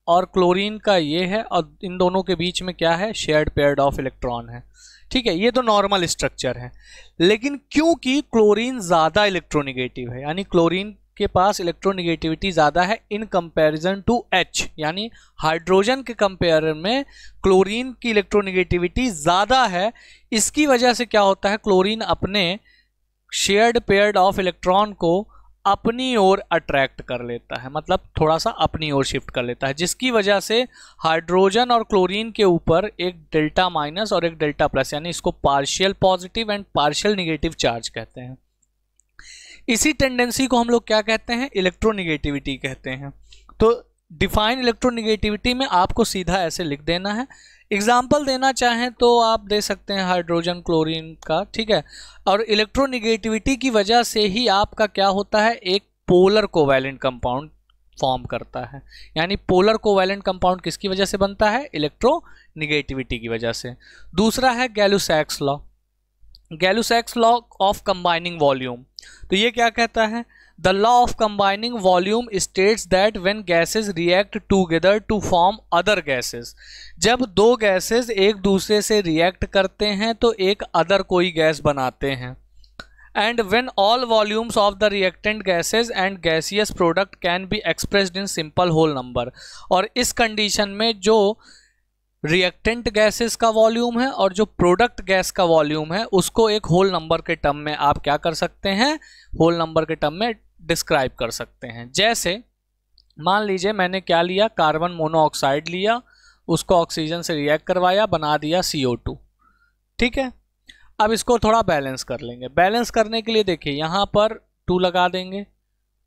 और क्लोरीन का ये है, और इन दोनों के बीच में क्या है, शेयर्ड पेयर्ड ऑफ इलेक्ट्रॉन है। ठीक है, ये तो नॉर्मल स्ट्रक्चर है। लेकिन क्योंकि क्लोरीन ज़्यादा इलेक्ट्रोनिगेटिव है, यानी क्लोरीन के पास इलेक्ट्रोनिगेटिविटी ज़्यादा है इन कंपैरिजन टू H, यानी हाइड्रोजन के कंपेयर में क्लोरीन की इलेक्ट्रोनिगेटिविटी ज़्यादा है। इसकी वजह से क्या होता है, क्लोरीन अपने शेयर्ड पेयर्ड ऑफ इलेक्ट्रॉन को अपनी ओर अट्रैक्ट कर लेता है, मतलब थोड़ा सा अपनी ओर शिफ्ट कर लेता है, जिसकी वजह से हाइड्रोजन और क्लोरीन के ऊपर एक डेल्टा माइनस और एक डेल्टा प्लस, यानी इसको partial positive and partial negative charge कहते हैं। इसी टेंडेंसी को हम लोग क्या कहते हैं, इलेक्ट्रोनिगेटिविटी कहते हैं। तो डिफाइन इलेक्ट्रोनिगेटिविटी में आपको सीधा ऐसे लिख देना है। एग्जाम्पल देना चाहें तो आप दे सकते हैं हाइड्रोजन क्लोरीन का, ठीक है। और इलेक्ट्रोनिगेटिविटी की वजह से ही आपका क्या होता है, एक पोलर कोवैलेंट कंपाउंड फॉर्म करता है। यानी पोलर कोवैलेंट कंपाउंड किसकी वजह से बनता है, इलेक्ट्रोनिगेटिविटी की वजह से। दूसरा है Gay Lussac's law, Gay Lussac's law of combining volume. तो ये क्या कहता है, the law of combining volume states that when gases react together to form other gases. जब दो गैसेस एक दूसरे से रिएक्ट करते हैं तो एक अदर कोई गैस बनाते हैं। And when all volumes of the reactant gases and gaseous product can be expressed in simple whole number. और इस कंडीशन में जो रिएक्टेंट गैसेस का वॉल्यूम है और जो प्रोडक्ट गैस का वॉल्यूम है उसको एक होल नंबर के टर्म में आप क्या कर सकते हैं, होल नंबर के टर्म में डिस्क्राइब कर सकते हैं। जैसे मान लीजिए मैंने क्या लिया, कार्बन मोनोऑक्साइड लिया, उसको ऑक्सीजन से रिएक्ट करवाया, बना दिया CO2। ठीक है, अब इसको थोड़ा बैलेंस कर लेंगे। बैलेंस करने के लिए देखिए यहाँ पर 2 लगा देंगे,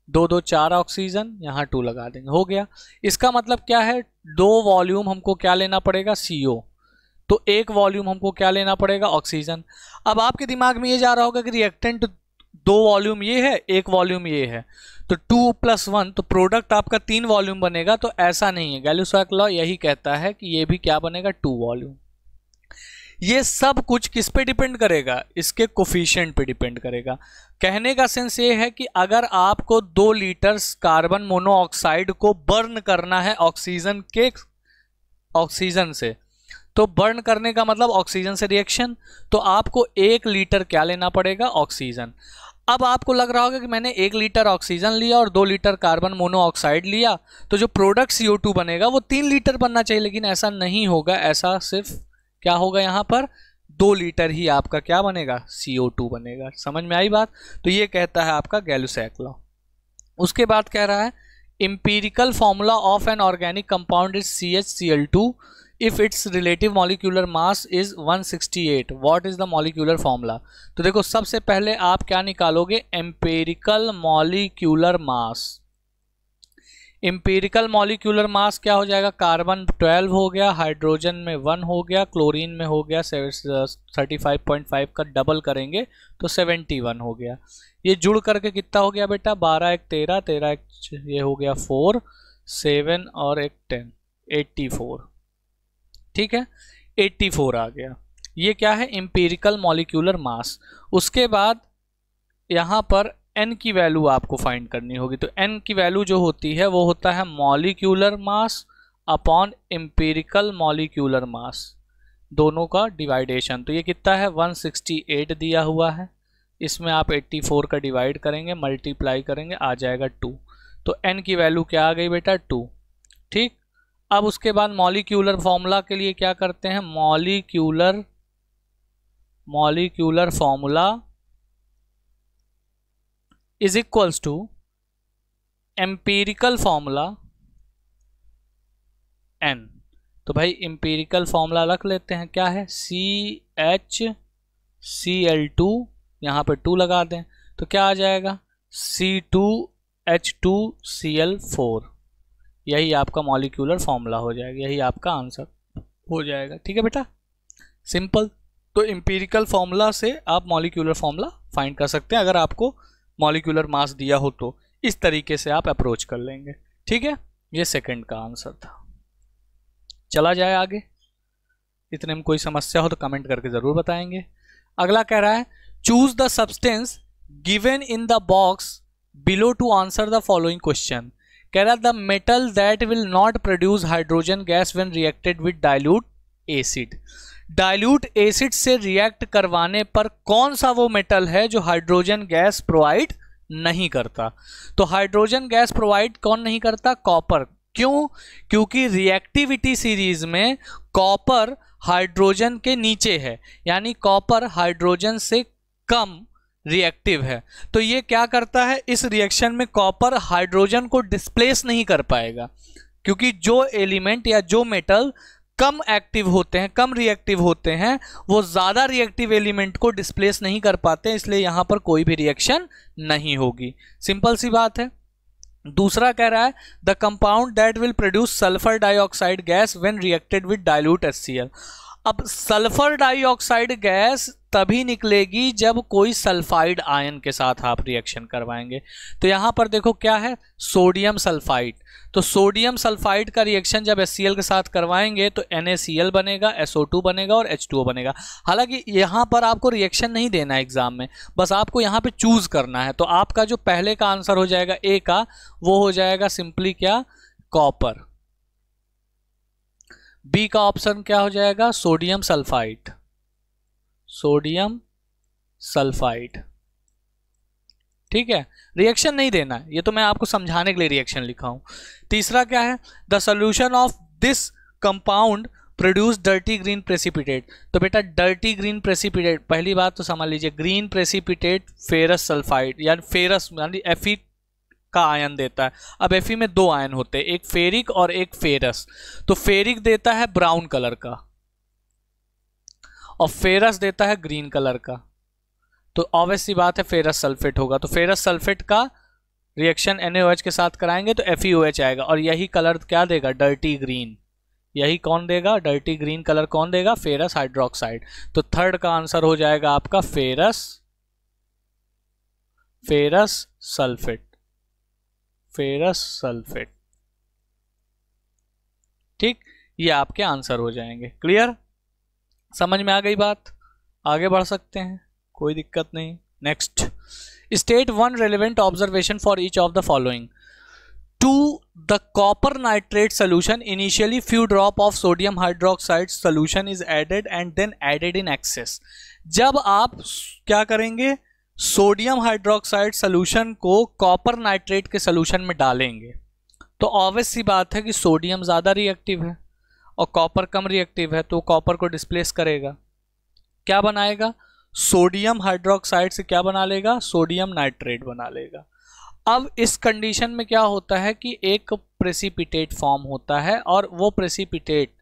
2 2 4 ऑक्सीजन, यहाँ 2 लगा देंगे, हो गया। इसका मतलब क्या है, 2 वॉल्यूम हमको क्या लेना पड़ेगा, CO, तो 1 वॉल्यूम हमको क्या लेना पड़ेगा, ऑक्सीजन। अब आपके दिमाग में ये जा रहा होगा कि रिएक्टेंट 2 वॉल्यूम ये है, 1 वॉल्यूम ये है, तो 2 + 1 तो प्रोडक्ट आपका 3 वॉल्यूम बनेगा। तो ऐसा नहीं है, गैलुसैक्स लॉ यही कहता है कि ये भी क्या बनेगा, 2 वॉल्यूम। ये सब कुछ किस पे डिपेंड करेगा, इसके कोफिशिएंट पे डिपेंड करेगा। कहने का सेंस ये है कि अगर आपको 2 लीटर कार्बन मोनोऑक्साइड को बर्न करना है ऑक्सीजन से, तो बर्न करने का मतलब ऑक्सीजन से रिएक्शन, तो आपको 1 लीटर क्या लेना पड़ेगा, ऑक्सीजन। अब आपको लग रहा होगा कि मैंने 1 लीटर ऑक्सीजन लिया और 2 लीटर कार्बन मोनोऑक्साइड लिया, तो जो प्रोडक्ट CO2 बनेगा वो 3 लीटर बनना चाहिए, लेकिन ऐसा नहीं होगा। ऐसा सिर्फ क्या होगा, यहाँ पर 2 लीटर ही आपका क्या बनेगा, CO2 बनेगा। समझ में आई बात। तो ये कहता है आपका गैलुसैक्स लॉ। उसके बाद कह रहा है empirical formula of an organic compound is CHCl2 if it's relative molecular mass is 168, what is the molecular formula. तो देखो सबसे पहले आप क्या निकालोगे, empirical molecular mass. Empirical molecular mass क्या हो जाएगा, कार्बन 12 हो गया, हाइड्रोजन में 1 हो गया, क्लोरीन में हो गया 35.5 का डबल करेंगे तो 71 हो गया। ये जुड़ करके कितना हो गया बेटा, 12 1 13, 13 1 ये हो गया 4, 7 और 1 10, 84। ठीक है, 84 आ गया। ये क्या है, एम्पिरिकल मॉलिक्यूलर मास। उसके बाद यहाँ पर n की वैल्यू आपको फाइंड करनी होगी। तो n की वैल्यू जो होती है वो होता है molecular mass upon empirical molecular mass, दोनों का डिवाइडेशन। तो ये कितना है, 168 दिया हुआ है, इसमें आप 84 का डिवाइड करेंगे, मल्टीप्लाई करेंगे, आ जाएगा 2। तो n की वैल्यू क्या आ गई बेटा, 2। ठीक, अब उसके बाद मॉलिक्यूलर फॉर्मूला के लिए क्या करते हैं, molecular formula is equals to empirical formula n। तो भाई एम्पिरिकल फॉर्मूला रख लेते हैं, क्या है, CHCl2, यहाँ पे 2 लगा दें तो क्या आ जाएगा, C2H2Cl4। यही आपका मॉलिक्यूलर फॉर्मूला हो जाएगा, यही आपका आंसर हो जाएगा। ठीक है बेटा, सिंपल। तो एम्पिरिकल फॉर्मूला से आप मॉलिक्यूलर फॉर्मूला फाइंड कर सकते हैं, अगर आपको मॉलिक्यूलर मास दिया हो तो इस तरीके से आप अप्रोच कर लेंगे। ठीक है, ये सेकंड का आंसर था। चला जाए आगे, इतने में कोई समस्या हो तो कमेंट करके जरूर बताएंगे। अगला कह रहा है choose the substance given in the box below to answer the following question. कह रहा the metal that will not produce hydrogen gas when reacted with dilute acid. Dilute acid से रिएक्ट करवाने पर कौन सा वो मेटल है जो हाइड्रोजन गैस प्रोवाइड नहीं करता। तो हाइड्रोजन गैस प्रोवाइड कौन नहीं करता, कॉपर। क्यों, क्योंकि रिएक्टिविटी सीरीज में कॉपर हाइड्रोजन के नीचे है, यानी कॉपर हाइड्रोजन से कम रिएक्टिव है। तो ये क्या करता है, इस रिएक्शन में कॉपर हाइड्रोजन को डिस्प्लेस नहीं कर पाएगा, क्योंकि जो एलिमेंट या जो मेटल कम एक्टिव होते हैं, कम रिएक्टिव होते हैं, वो ज्यादा रिएक्टिव एलिमेंट को डिस्प्लेस नहीं कर पाते, इसलिए यहां पर कोई भी रिएक्शन नहीं होगी। सिंपल सी बात है। दूसरा कह रहा है the compound that will produce sulphur dioxide gas when reacted with dilute HCl। अब सल्फर डाइऑक्साइड गैस तभी निकलेगी जब कोई सल्फाइड आयन के साथ आप रिएक्शन करवाएंगे। तो यहां पर देखो क्या है, सोडियम सल्फाइड। तो सोडियम सल्फाइड का रिएक्शन जब HCl के साथ करवाएंगे तो NaCl बनेगा, SO2 बनेगा और H2O बनेगा। हालांकि यहां पर आपको रिएक्शन नहीं देना है एग्जाम में, बस आपको यहां पे चूज करना है। तो आपका जो पहले का आंसर हो जाएगा ए का, वो हो जाएगा सिंपली क्या, कॉपर। बी का ऑप्शन क्या हो जाएगा, सोडियम सल्फाइड, सोडियम सल्फाइड। ठीक है, रिएक्शन नहीं देना है, ये तो मैं आपको समझाने के लिए रिएक्शन लिखा हूं। तीसरा क्या है, the solution of this compound produce dirty green precipitate. तो बेटा डर्टी ग्रीन प्रेसिपिटेट, पहली बात तो समझ लीजिए, ग्रीन प्रेसिपिटेट फेरस सल्फाइड यानी फेरस यानी Fe का आयन देता है। अब Fe में 2 आयन होते हैं, एक फेरिक और एक फेरस। तो फेरिक देता है ब्राउन कलर का और फेरस देता है ग्रीन कलर का। तो ऑब्वियस सी बात है फेरस सल्फेट होगा। तो फेरस सल्फेट का रिएक्शन NaOH के साथ कराएंगे तो FeOH आएगा, और यही कलर क्या देगा, डर्टी ग्रीन। यही कौन देगा, डर्टी ग्रीन कलर कौन देगा, फेरस हाइड्रोक्साइड। तो थर्ड का आंसर हो जाएगा आपका फेरस सल्फेट, फेरस सल्फेट। ठीक, ये आपके आंसर हो जाएंगे। क्लियर, समझ में आ गई बात, आगे बढ़ सकते हैं, कोई दिक्कत नहीं। Next, state one relevant observation for each of the following. To the copper nitrate solution initially few drop of sodium hydroxide solution is added and then added in excess. जब आप क्या करेंगे, सोडियम हाइड्रोक्साइड सोल्यूशन को copper nitrate के solution में डालेंगे, तो obvious सी बात है कि सोडियम ज्यादा रिएक्टिव है और कॉपर कम रिएक्टिव है, तो कॉपर को डिस्प्लेस करेगा। क्या बनाएगा, सोडियम हाइड्रोक्साइड से क्या बना लेगा, सोडियम नाइट्रेट बना लेगा। अब इस कंडीशन में क्या होता है कि एक प्रेसिपिटेट फॉर्म होता है, और वो प्रेसिपिटेट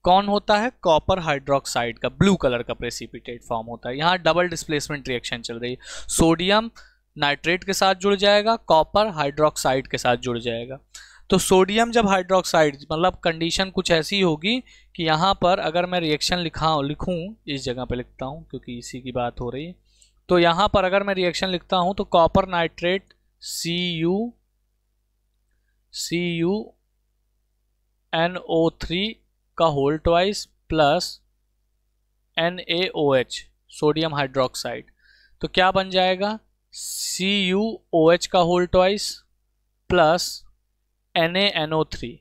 कौन होता है, कॉपर हाइड्रोक्साइड का, ब्लू कलर का प्रेसिपिटेट फॉर्म होता है। यहाँ डबल डिस्प्लेसमेंट रिएक्शन चल रही है, सोडियम नाइट्रेट के साथ जुड़ जाएगा, कॉपर हाइड्रोक्साइड के साथ जुड़ जाएगा। तो सोडियम जब हाइड्रोक्साइड, मतलब कंडीशन कुछ ऐसी होगी कि यहाँ पर अगर मैं रिएक्शन लिखूं, इस जगह पे लिखता हूँ क्योंकि इसी की बात हो रही है। तो यहाँ पर अगर मैं रिएक्शन लिखता हूँ तो कॉपर नाइट्रेट CuNO3 का whole twice plus NaOH sodium hydroxide, तो क्या बन जाएगा, CuOH का होल ट्वाइस प्लस NaNO3।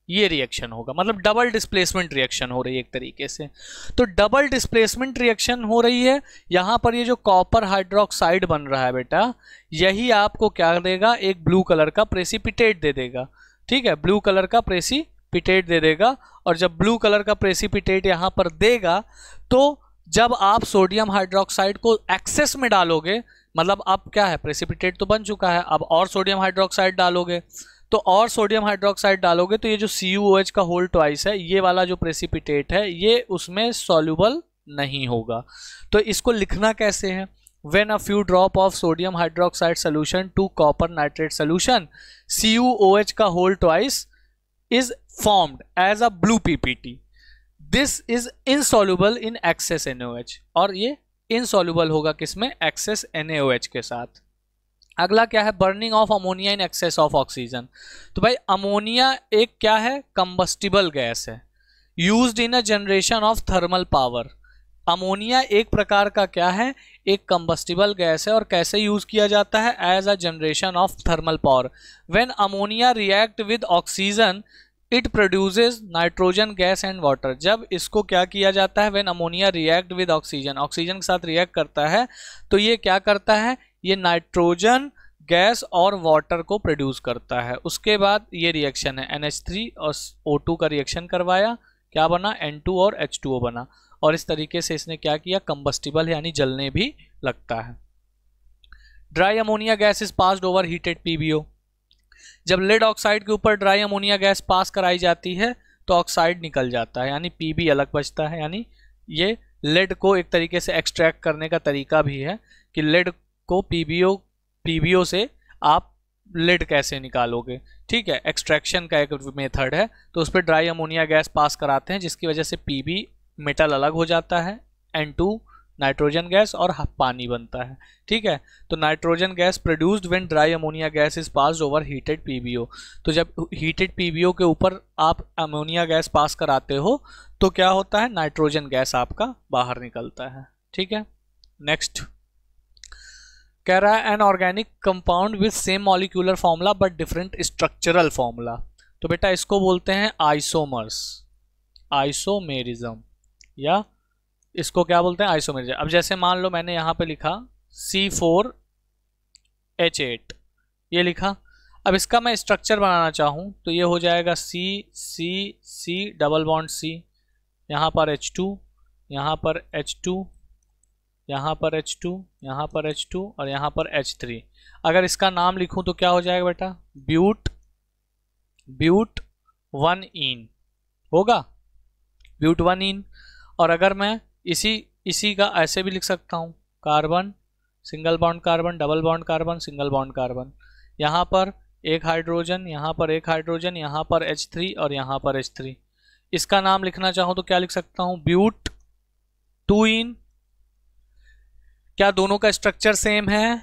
ये रिएक्शन होगा, मतलब डबल डिस्प्लेसमेंट रिएक्शन हो रही है एक तरीके से। तो डबल डिस्प्लेसमेंट रिएक्शन हो रही है, यहां पर ये जो कॉपर हाइड्रोक्साइड बन रहा है बेटा, यही आपको क्या देगा, एक ब्लू कलर का प्रेसिपिटेट दे देगा। ठीक है, ब्लू कलर का प्रेसिपिटेट दे देगा। और जब ब्लू कलर का प्रेसिपिटेट यहाँ पर देगा तो जब आप सोडियम हाइड्रोक्साइड को एक्सेस में डालोगे, मतलब अब क्या है, प्रेसिपिटेट तो बन चुका है, अब और सोडियम हाइड्रोक्साइड डालोगे, तो और सोडियम हाइड्रोक्साइड डालोगे तो ये जो CuOH का होल ट्वाइस है, ये वाला जो प्रेसिपिटेट है, ये उसमें सॉल्युबल नहीं होगा। तो इसको लिखना कैसे है, when a few drop of sodium hydroxide solution to copper nitrate solution, CuOH का whole twice is formed as a blue PPT. This is insoluble in excess NaOH, और ये insoluble होगा किसमें, excess NaOH के साथ। अगला क्या है, burning of ammonia in excess of oxygen. तो भाई अमोनिया एक क्या है, कंबस्टिबल गैस है, used in a generation of thermal power. Ammonia एक प्रकार का क्या है, एक कंबस्टिबल गैस है, और कैसे यूज किया जाता है, as a generation of thermal power. When ammonia react with oxygen it produces nitrogen gas and water. जब इसको क्या किया जाता है, when ammonia react with oxygen, oxygen के साथ रिएक्ट करता है तो ये क्या करता है, ये नाइट्रोजन गैस और वाटर को प्रोड्यूस करता है। उसके बाद ये रिएक्शन है NH3 और O2 का रिएक्शन करवाया, क्या बना, N2 और H2O बना, और इस तरीके से इसने क्या किया, कंबस्टिबल यानी जलने भी लगता है। Dry ammonia gas is passed over heated PbO। जब लेड ऑक्साइड के ऊपर ड्राई अमोनिया गैस पास कराई जाती है तो ऑक्साइड निकल जाता है, यानी Pb अलग बचता है। यानी ये लेड को एक तरीके से एक्सट्रैक्ट करने का तरीका भी है कि लेड को PbO से आप लेड कैसे निकालोगे, ठीक है, एक्सट्रैक्शन का एक मेथड है। तो उस पर ड्राई अमोनिया गैस पास कराते हैं जिसकी वजह से Pb मेटल अलग हो जाता है, N2 नाइट्रोजन गैस और पानी बनता है, ठीक है। तो nitrogen gas produced when dry ammonia gas is passed over heated PbO। तो जब हीटेड PbO के ऊपर आप अमोनिया गैस पास कराते हो तो क्या होता है, नाइट्रोजन गैस आपका बाहर निकलता है, ठीक है। नेक्स्ट कह रहा है an organic compound with same molecular formula but different structural formula. तो बेटा इसको बोलते हैं आइसोमर्स, आइसोमेरिज्म, या इसको क्या बोलते हैं, आइसोमेरिज्म। अब जैसे मान लो मैंने यहाँ पे लिखा C4H8, ये लिखा। अब इसका मैं स्ट्रक्चर बनाना चाहूँ तो ये हो जाएगा C डबल बॉन्ड C, यहाँ पर H2, यहाँ पर H2, यहाँ पर H2, यहाँ पर H2 और यहाँ पर H3। अगर इसका नाम लिखूं तो क्या हो जाएगा बेटा, ब्यूट 1इन होगा, ब्यूट 1इन। और अगर मैं इसी का ऐसे भी लिख सकता हूँ, carbon single bond carbon, double bond carbon, single bond carbon, यहाँ पर एक हाइड्रोजन, यहाँ पर एक हाइड्रोजन, यहाँ पर H3 और यहाँ पर H3। इसका नाम लिखना चाहूँ तो क्या लिख सकता हूँ, ब्यूट 2इन। क्या दोनों का स्ट्रक्चर सेम है,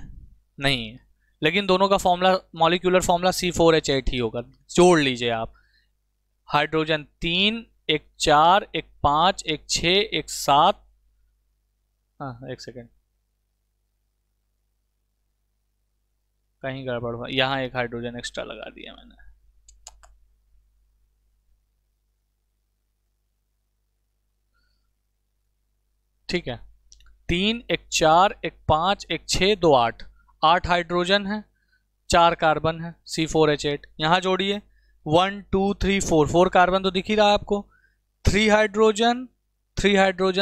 नहीं है, लेकिन दोनों का फॉर्मूला, मॉलिक्यूलर फॉर्मूला C4H8 ही होगा। जोड़ लीजिए आप, हाइड्रोजन 3, एक 4, एक 5, एक 6, एक 7, हाँ एक सेकेंड कहीं गड़बड़ हुआ, यहाँ एक हाइड्रोजन एक्स्ट्रा लगा दिया मैंने, ठीक है। 3, एक 4, एक 5, एक 6, 2 8, 8 हाइड्रोजन है, 4 कार्बन है, C4H8। यहाँ जोड़िए 1 2 3 4, 4 कार्बन तो दिख ही रहा है आपको, 3 हाइड्रोजन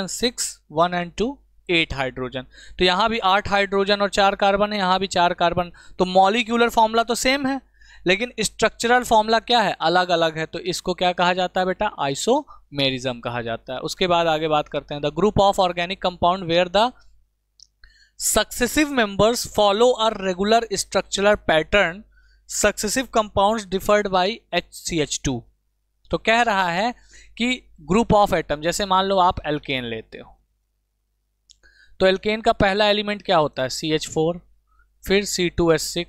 6, 1 and 2 8 हाइड्रोजन। तो यहाँ भी 8 हाइड्रोजन और 4 कार्बन है, यहाँ भी 4 कार्बन। तो मॉलिक्यूलर फॉर्मूला तो सेम है लेकिन स्ट्रक्चरल फॉर्मूला क्या है, अलग अलग है। तो इसको क्या कहा जाता है बेटा, आइसोमेरिज्म कहा जाता है। उसके बाद आगे बात करते हैं, the group of organic compound where the successive members follow a regular structural pattern, successive compounds differed by HCH2। तो कह रहा है कि ग्रुप ऑफ एटम, जैसे मान लो आप एल्केन लेते हो तो एल्केन का पहला एलिमेंट क्या होता है, CH4, फिर C2H6,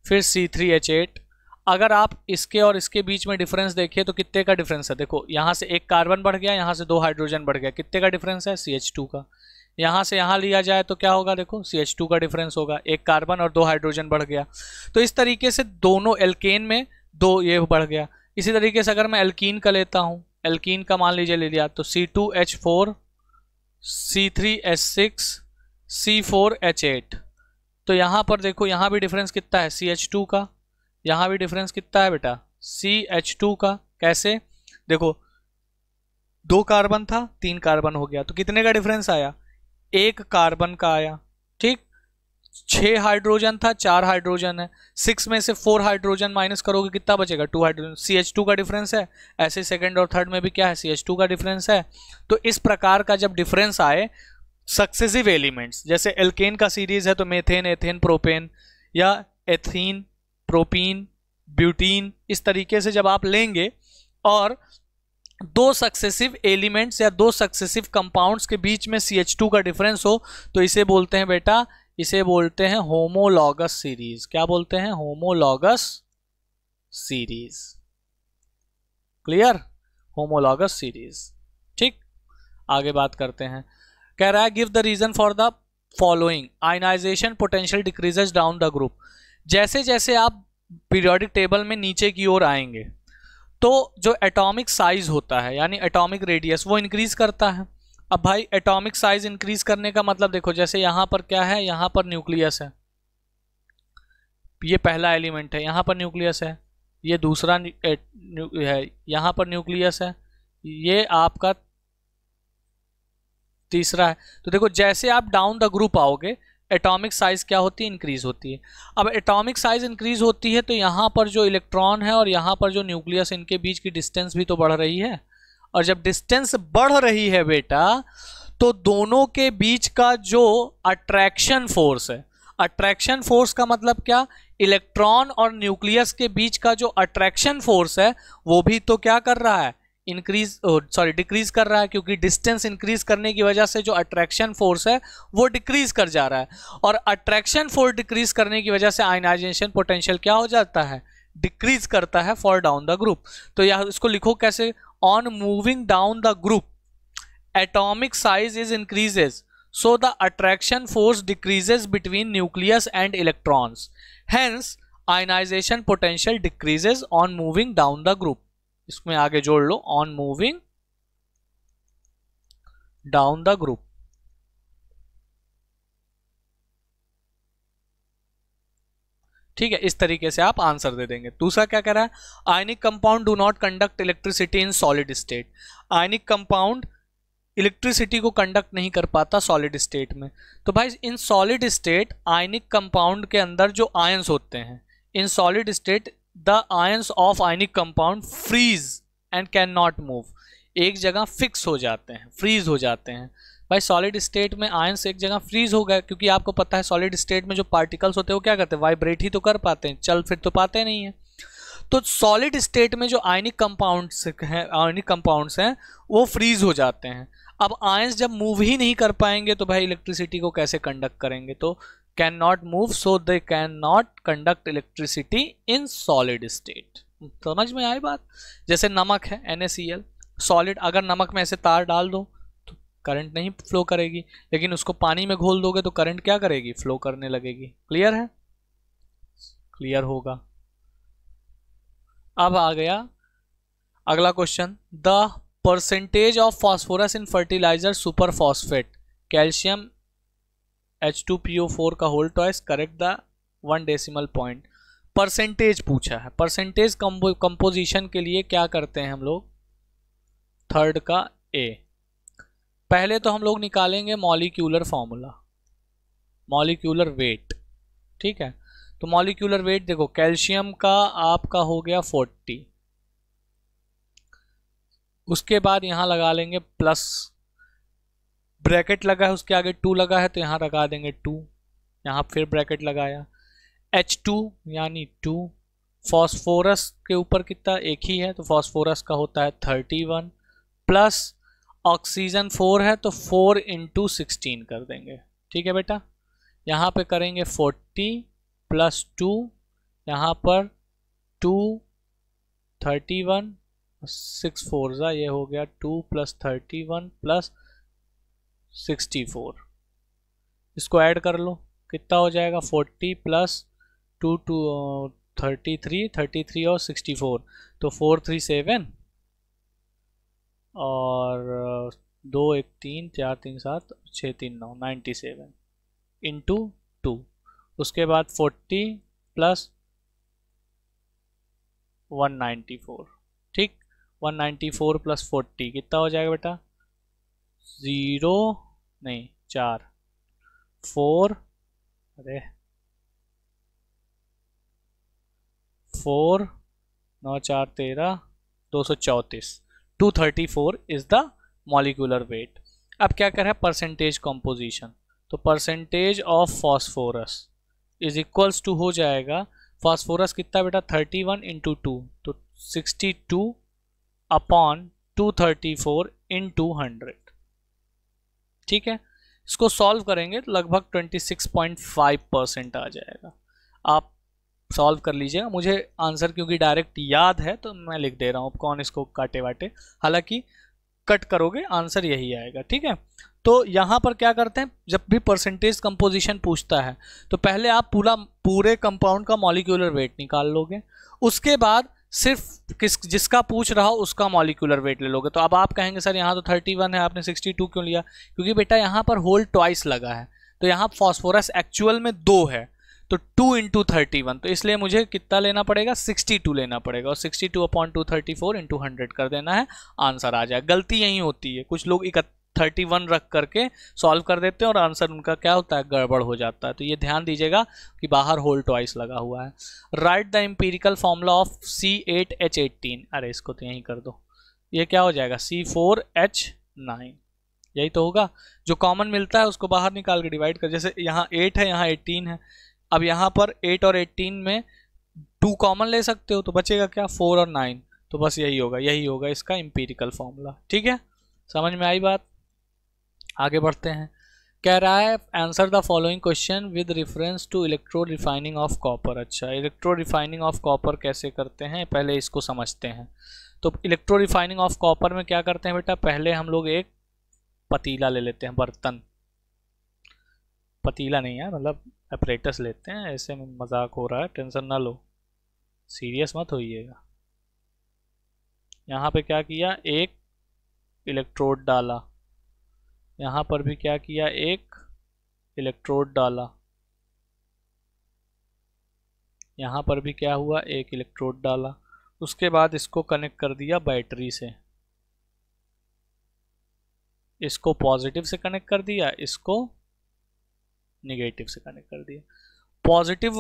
फिर C3H8। अगर आप इसके और इसके बीच में डिफरेंस देखिए तो कितने का डिफरेंस है, देखो यहाँ से एक कार्बन बढ़ गया, यहाँ से 2 हाइड्रोजन बढ़ गया, कितने का डिफरेंस है, CH2 का। यहाँ से यहाँ लिया जाए तो क्या होगा, देखो CH2 का डिफरेंस होगा, एक कार्बन और 2 हाइड्रोजन बढ़ गया। तो इस तरीके से दोनों एल्केन में 2 ये बढ़ गया। इसी तरीके से अगर मैं एल्कीन का लेता हूँ, एल्कीन का मान लीजिए ले लिया तो C2H4, C3H6, C4H8। तो यहाँ पर देखो यहाँ भी डिफरेंस कितना है, CH2 का, यहाँ भी डिफरेंस कितना है बेटा, CH2 का। कैसे? देखो 2 कार्बन था, 3 कार्बन हो गया, तो कितने का डिफरेंस आया? 1 कार्बन का आया। ठीक, 6 हाइड्रोजन था, 4 हाइड्रोजन है, 6 में से 4 हाइड्रोजन माइनस करोगे कितना बचेगा? 2 हाइड्रोजन। CH2 का डिफरेंस है। ऐसे सेकंड और थर्ड में भी क्या है? CH2 का डिफरेंस है। तो इस प्रकार का जब डिफरेंस आए सक्सेसिव एलिमेंट्स, जैसे एल्केन का सीरीज है तो मेथेन, एथेन, प्रोपेन, या एथीन, प्रोपीन, ब्यूटीन, इस तरीके से जब आप लेंगे और 2 सक्सेसिव एलिमेंट्स या 2 सक्सेसिव कंपाउंड्स के बीच में CH2 का डिफरेंस हो तो इसे बोलते हैं बेटा, इसे बोलते हैं होमोलॉगस सीरीज। क्या बोलते हैं? Homologous series. क्लियर? Homologous series. ठीक, आगे बात करते हैं। कह रहा है give the reason for the following, ionisation potential decreases down the group. जैसे जैसे आप पीरियोडिक टेबल में नीचे की ओर आएंगे तो जो एटॉमिक साइज होता है यानी एटॉमिक रेडियस वो इंक्रीज करता है। अब भाई एटॉमिक साइज इंक्रीज करने का मतलब देखो, जैसे यहां पर क्या है? यहां पर न्यूक्लियस है, ये पहला एलिमेंट है, यहां पर न्यूक्लियस है, ये दूसरा है, यहां पर न्यूक्लियस है, ये आपका तीसरा है। तो देखो जैसे आप डाउन द ग्रुप आओगे एटॉमिक साइज क्या होती है? इंक्रीज होती है। अब एटॉमिक साइज इंक्रीज होती है तो यहाँ पर जो इलेक्ट्रॉन है और यहाँ पर जो न्यूक्लियस, इनके बीच की डिस्टेंस भी तो बढ़ रही है। और जब डिस्टेंस बढ़ रही है बेटा तो दोनों के बीच का जो अट्रैक्शन फोर्स है, अट्रैक्शन फोर्स का मतलब क्या? इलेक्ट्रॉन और न्यूक्लियस के बीच का जो अट्रैक्शन फोर्स है वो भी तो क्या कर रहा है? डिक्रीज कर रहा है, क्योंकि डिस्टेंस इंक्रीज करने की वजह से जो अट्रैक्शन फोर्स है वो डिक्रीज कर जा रहा है। और अट्रैक्शन फोर्स डिक्रीज करने की वजह से आयनाइजेशन पोटेंशियल क्या हो जाता है? डिक्रीज करता है फॉर डाउन द ग्रुप। तो यह इसको लिखो कैसे? On moving down the group atomic size is increases, so the attraction force decreases between nucleus and electrons, hence ionization potential decreases on moving down the group। इसमें आगे जोड़ लो, on moving down the group। ठीक है, इस तरीके से आप answer दे देंगे। दूसरा क्या कह रहा है? Ionic compound do not conduct electricity in solid state. Ionic compound electricity को कंडक्ट नहीं कर पाता सॉलिड स्टेट में। तो भाई in solid state ionic compound के अंदर जो आयंस होते हैं, in solid state the ions of ionic compound freeze and can not move. एक जगह फिक्स हो जाते हैं, फ्रीज हो जाते हैं। भाई सॉलिड स्टेट में आयंस एक जगह फ्रीज हो गए, क्योंकि आपको पता है सॉलिड स्टेट में जो पार्टिकल्स होते हैं वो क्या करते हैं? वाइब्रेट ही तो कर पाते हैं, चल फिर तो पाते नहीं है। तो सॉलिड स्टेट में जो आयनिक कंपाउंड्स हैं वो फ्रीज हो जाते हैं। अब आयंस जब मूव ही नहीं कर पाएंगे तो भाई इलेक्ट्रिसिटी को कैसे कंडक्ट करेंगे? तो can not move, so they can not conduct electricity in solid state. समझ में आई बात? जैसे नमक है NaCl, सॉलिड, अगर नमक में ऐसे तार डाल दो तो करंट नहीं फ्लो करेगी, लेकिन उसको पानी में घोल दोगे तो करंट क्या करेगी? फ्लो करने लगेगी। क्लियर है? क्लियर होगा। अब आ गया अगला question, the percentage of phosphorus in fertiliser super phosphate calcium H2PO4 का whole twice, correct the 1 decimal point. Percentage पूछा है। परसेंटेज कंपोजिशन के लिए क्या करते हैं हम लोग? थर्ड का A। पहले तो हम लोग निकालेंगे मॉलिक्यूलर फॉर्मूला, मॉलिक्यूलर वेट। ठीक है, तो मॉलिक्यूलर वेट देखो, कैल्शियम का आपका हो गया 40, उसके बाद यहां लगा लेंगे प्लस, ब्रैकेट लगा है उसके आगे 2 लगा है तो यहां लगा देंगे 2, यहां फिर ब्रैकेट लगाया, H2 यानी 2, फॉस्फोरस के ऊपर कितना? एक ही है तो फॉस्फोरस का होता है 31, प्लस ऑक्सीजन 4 है तो 4 × 16 कर देंगे। ठीक है बेटा, यहाँ पे करेंगे 40 + 2, यहाँ पर 2 31 6 4 ये हो गया 2 + 31 + 64। इसको ऐड कर लो, कितना हो जाएगा? 40 + 2 33 और 64, तो 4 3 7 और 2 1 3 4 3 7 6 3 9 97 × 2। उसके बाद 40 + 194, ठीक। 194 प्लस 40 कितना हो जाएगा बेटा? 0 नहीं 4 4, अरे 4 9 4 13 234, 234 इज द मॉलिक्यूलर वेट। अब क्या कर रहा है? Percentage composition. तो percentage of phosphorus is equals to हो जाएगा, फॉस्फोरस कितना बेटा? 31 इंटू 2, तो 62 अपॉन 234 इंटू 100, ठीक है। इसको सॉल्व करेंगे तो लगभग 26.5% आ जाएगा। आप सॉल्व कर लीजिएगा, मुझे आंसर क्योंकि डायरेक्ट याद है तो मैं लिख दे रहा हूँ, कौन इसको काटे वाटे, हालांकि कट करोगे आंसर यही आएगा, ठीक है। तो यहाँ पर क्या करते हैं, जब भी परसेंटेज कंपोजिशन पूछता है तो पहले आप पूरे कंपाउंड का मॉलिक्यूलर वेट निकाल लोगे, उसके बाद सिर्फ जिसका पूछ रहा हो उसका मॉलिक्यूलर वेट ले लोगे। तो अब आप कहेंगे सर यहाँ तो 31 है, आपने 62 क्यों लिया? क्योंकि बेटा यहाँ पर होल ट्वाइस लगा है, तो यहाँ फॉस्फोरस एक्चुअल में 2 है, तो 2 इंटू 31, तो इसलिए मुझे कितना लेना पड़ेगा? 62 लेना पड़ेगा, और 62 अपॉन 234 इंटू 100 कर देना है, आंसर आ जाए। गलती यही होती है, कुछ लोग 31 रख करके सॉल्व कर देते हैं और आंसर उनका क्या होता है? गड़बड़ हो जाता है। तो ये ध्यान दीजिएगा कि बाहर होल ट्वाइस लगा हुआ है। Right the empirical formula of C8H18, अरे इसको तो यहीं कर दो, ये क्या हो जाएगा? C4H9, यही तो होगा। जो कॉमन मिलता है उसको बाहर निकाल के डिवाइड कर, जैसे यहाँ 8 है, यहाँ 18 है, अब यहाँ पर 8 और 18 में 2 कॉमन ले सकते हो, तो बचेगा क्या? 4 और 9, तो बस यही होगा इसका एम्पिरिकल फॉर्मूला, ठीक है। समझ में आई बात? आगे बढ़ते हैं। कह रहा है answer the following question with reference to electrode refining of copper. अच्छा, इलेक्ट्रोड रिफाइनिंग ऑफ कॉपर कैसे करते हैं, पहले इसको समझते हैं। तो इलेक्ट्रोड रिफाइनिंग ऑफ कॉपर में क्या करते हैं बेटा? पहले हम लोग एक पतीला ले लेते हैं, बर्तन, पतीला नहीं है, मतलब अपरेटस लेते हैं, ऐसे में मजाक हो रहा है, टेंशन ना लो, सीरियस मत होइएगा। यहाँ पे क्या किया? एक इलेक्ट्रोड डाला, यहाँ पर भी क्या किया? एक इलेक्ट्रोड डाला, यहाँ पर भी क्या हुआ? एक इलेक्ट्रोड डाला। उसके बाद इसको कनेक्ट कर दिया बैटरी से, इसको पॉजिटिव से कनेक्ट कर दिया, इसको निगेटिव से कनेक्ट कर दिया। पॉजिटिव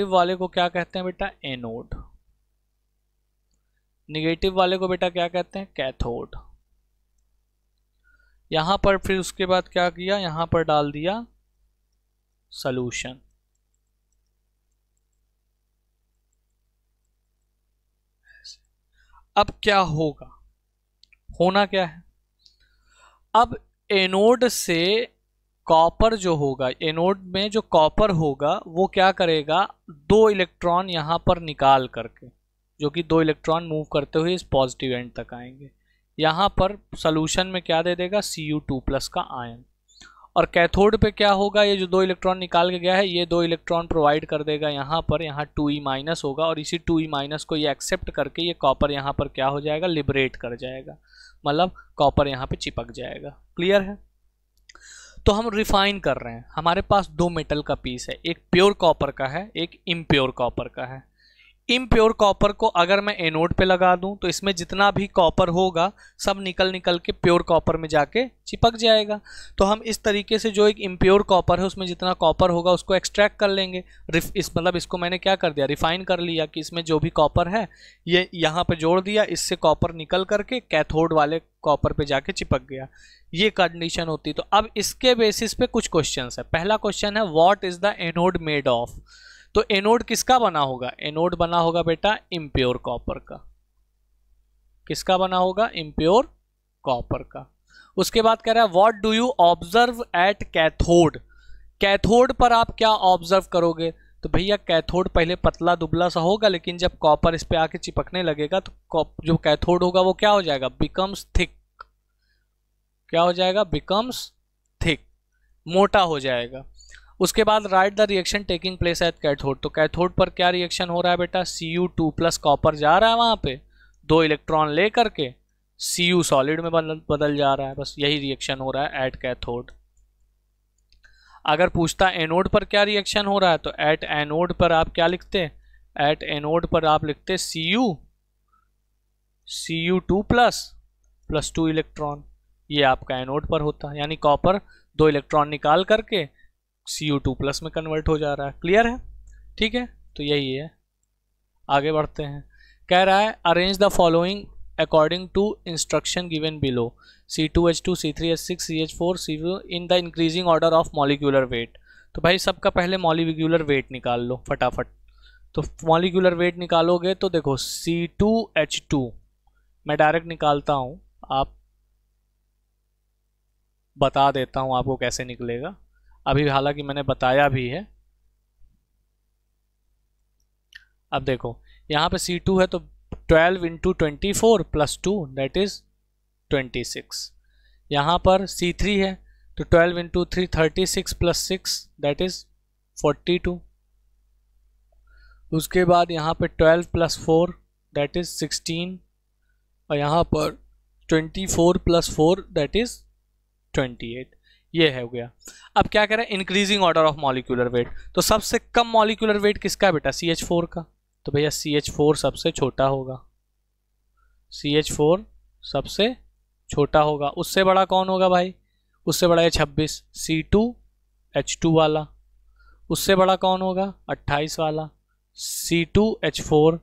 वाले को क्या कहते हैं बेटा? एनोड। निगेटिव वाले को बेटा क्या कहते हैं? कैथोड। यहां पर फिर उसके बाद क्या किया? यहां पर डाल दिया सॉल्यूशन। अब क्या होगा? होना क्या है? अब एनोड से कॉपर जो होगा, एनोड में जो कॉपर होगा वो क्या करेगा? 2 इलेक्ट्रॉन यहां पर निकाल करके, जो कि 2 इलेक्ट्रॉन मूव करते हुए इस पॉजिटिव एंड तक आएंगे, यहाँ पर सॉल्यूशन में क्या दे देगा? Cu2+ का आयन। और कैथोड पे क्या होगा? ये जो 2 इलेक्ट्रॉन निकाल के गया है, ये 2 इलेक्ट्रॉन प्रोवाइड कर देगा यहाँ पर, यहाँ 2E- होगा, और इसी 2E- को ये एक्सेप्ट करके ये कॉपर यहाँ पर क्या हो जाएगा? लिबरेट कर जाएगा, मतलब कॉपर यहाँ पे चिपक जाएगा। क्लियर है? तो हम रिफाइन कर रहे हैं, हमारे पास 2 मेटल का पीस है, एक प्योर कॉपर का है, एक इम्प्योर कॉपर का है। इम्प्योर कॉपर को अगर मैं एनोड पे लगा दूं तो इसमें जितना भी कॉपर होगा सब निकल के प्योर कॉपर में जाके चिपक जाएगा। तो हम इस तरीके से जो एक इम्प्योर कॉपर है उसमें जितना कॉपर होगा उसको एक्सट्रैक्ट कर लेंगे। मतलब इसको मैंने क्या कर दिया? रिफाइन कर लिया कि इसमें जो भी कॉपर है ये यहाँ पे जोड़ दिया, इससे कॉपर निकल करके कैथोड वाले कॉपर पे जाके चिपक गया। ये कंडीशन होती। तो अब इसके बेसिस पे कुछ क्वेश्चन है। पहला क्वेश्चन है what is the anode made of. तो एनोड किसका बना होगा? एनोड बना होगा बेटा इम्प्योर कॉपर का। किसका बना होगा? इम्प्योर कॉपर का। उसके बाद कह रहा है what do you observe at cathode. Cathode पर आप क्या ऑब्जर्व करोगे? तो भैया कैथोड पहले पतला दुबला सा होगा, लेकिन जब कॉपर इस पे आके चिपकने लगेगा तो जो कैथोड होगा वो क्या हो जाएगा? Becomes thick. क्या हो जाएगा? बिकम्स थिक, मोटा हो जाएगा। उसके बाद right the reaction taking place at cathode. तो कैथोड पर क्या रिएक्शन हो रहा है बेटा? Cu2+ कॉपर जा रहा है वहां पे, 2 इलेक्ट्रॉन ले करके Cu सॉलिड में बदल जा रहा है। बस यही रिएक्शन हो रहा है एट कैथोड। अगर पूछता एनोड पर क्या रिएक्शन हो रहा है तो एट एनोड पर आप क्या लिखते? एट एनोड पर आप लिखते Cu2 प्लस 2 इलेक्ट्रॉन, ये आपका एनोड पर होता है, यानी कॉपर 2 इलेक्ट्रॉन निकाल करके Cu2 में कन्वर्ट हो जा रहा है। क्लियर है? ठीक है, तो यही है। आगे बढ़ते हैं। कह रहा है arrange the following according to instruction given below, C2H2 C3H6 CH4 C4 in the increasing order of molecular weight. तो भाई सबका पहले मॉलिक्यूलर वेट निकाल लो फटाफट। तो मॉलिक्यूलर वेट निकालोगे तो देखो C2H2 मैं डायरेक्ट निकालता हूँ, आप बता देता हूँ आपको कैसे निकलेगा, अभी हालांकि मैंने बताया भी है। अब देखो यहाँ पे C2 है तो 12 इंटू 24 प्लस 2 दैट इज 26। यहाँ पर C3 है तो 12 इंटू 3 36 प्लस 6 दैट इज 42। उसके बाद यहाँ पे 12 प्लस 4 दैट इज 16 और यहाँ पर 24 प्लस 4 दैट इज 28। ये है हो गया। अब क्या कह रहा है increasing order of molecular weight, तो सबसे कम मॉलिक्यूलर वेट किसका है बेटा? CH4 का। तो भैया CH4 सबसे छोटा होगा, CH4 सबसे छोटा होगा। उससे बड़ा कौन होगा भाई? उससे बड़ा है 26 C2H2 वाला। उससे बड़ा कौन होगा? 28 वाला C2H4।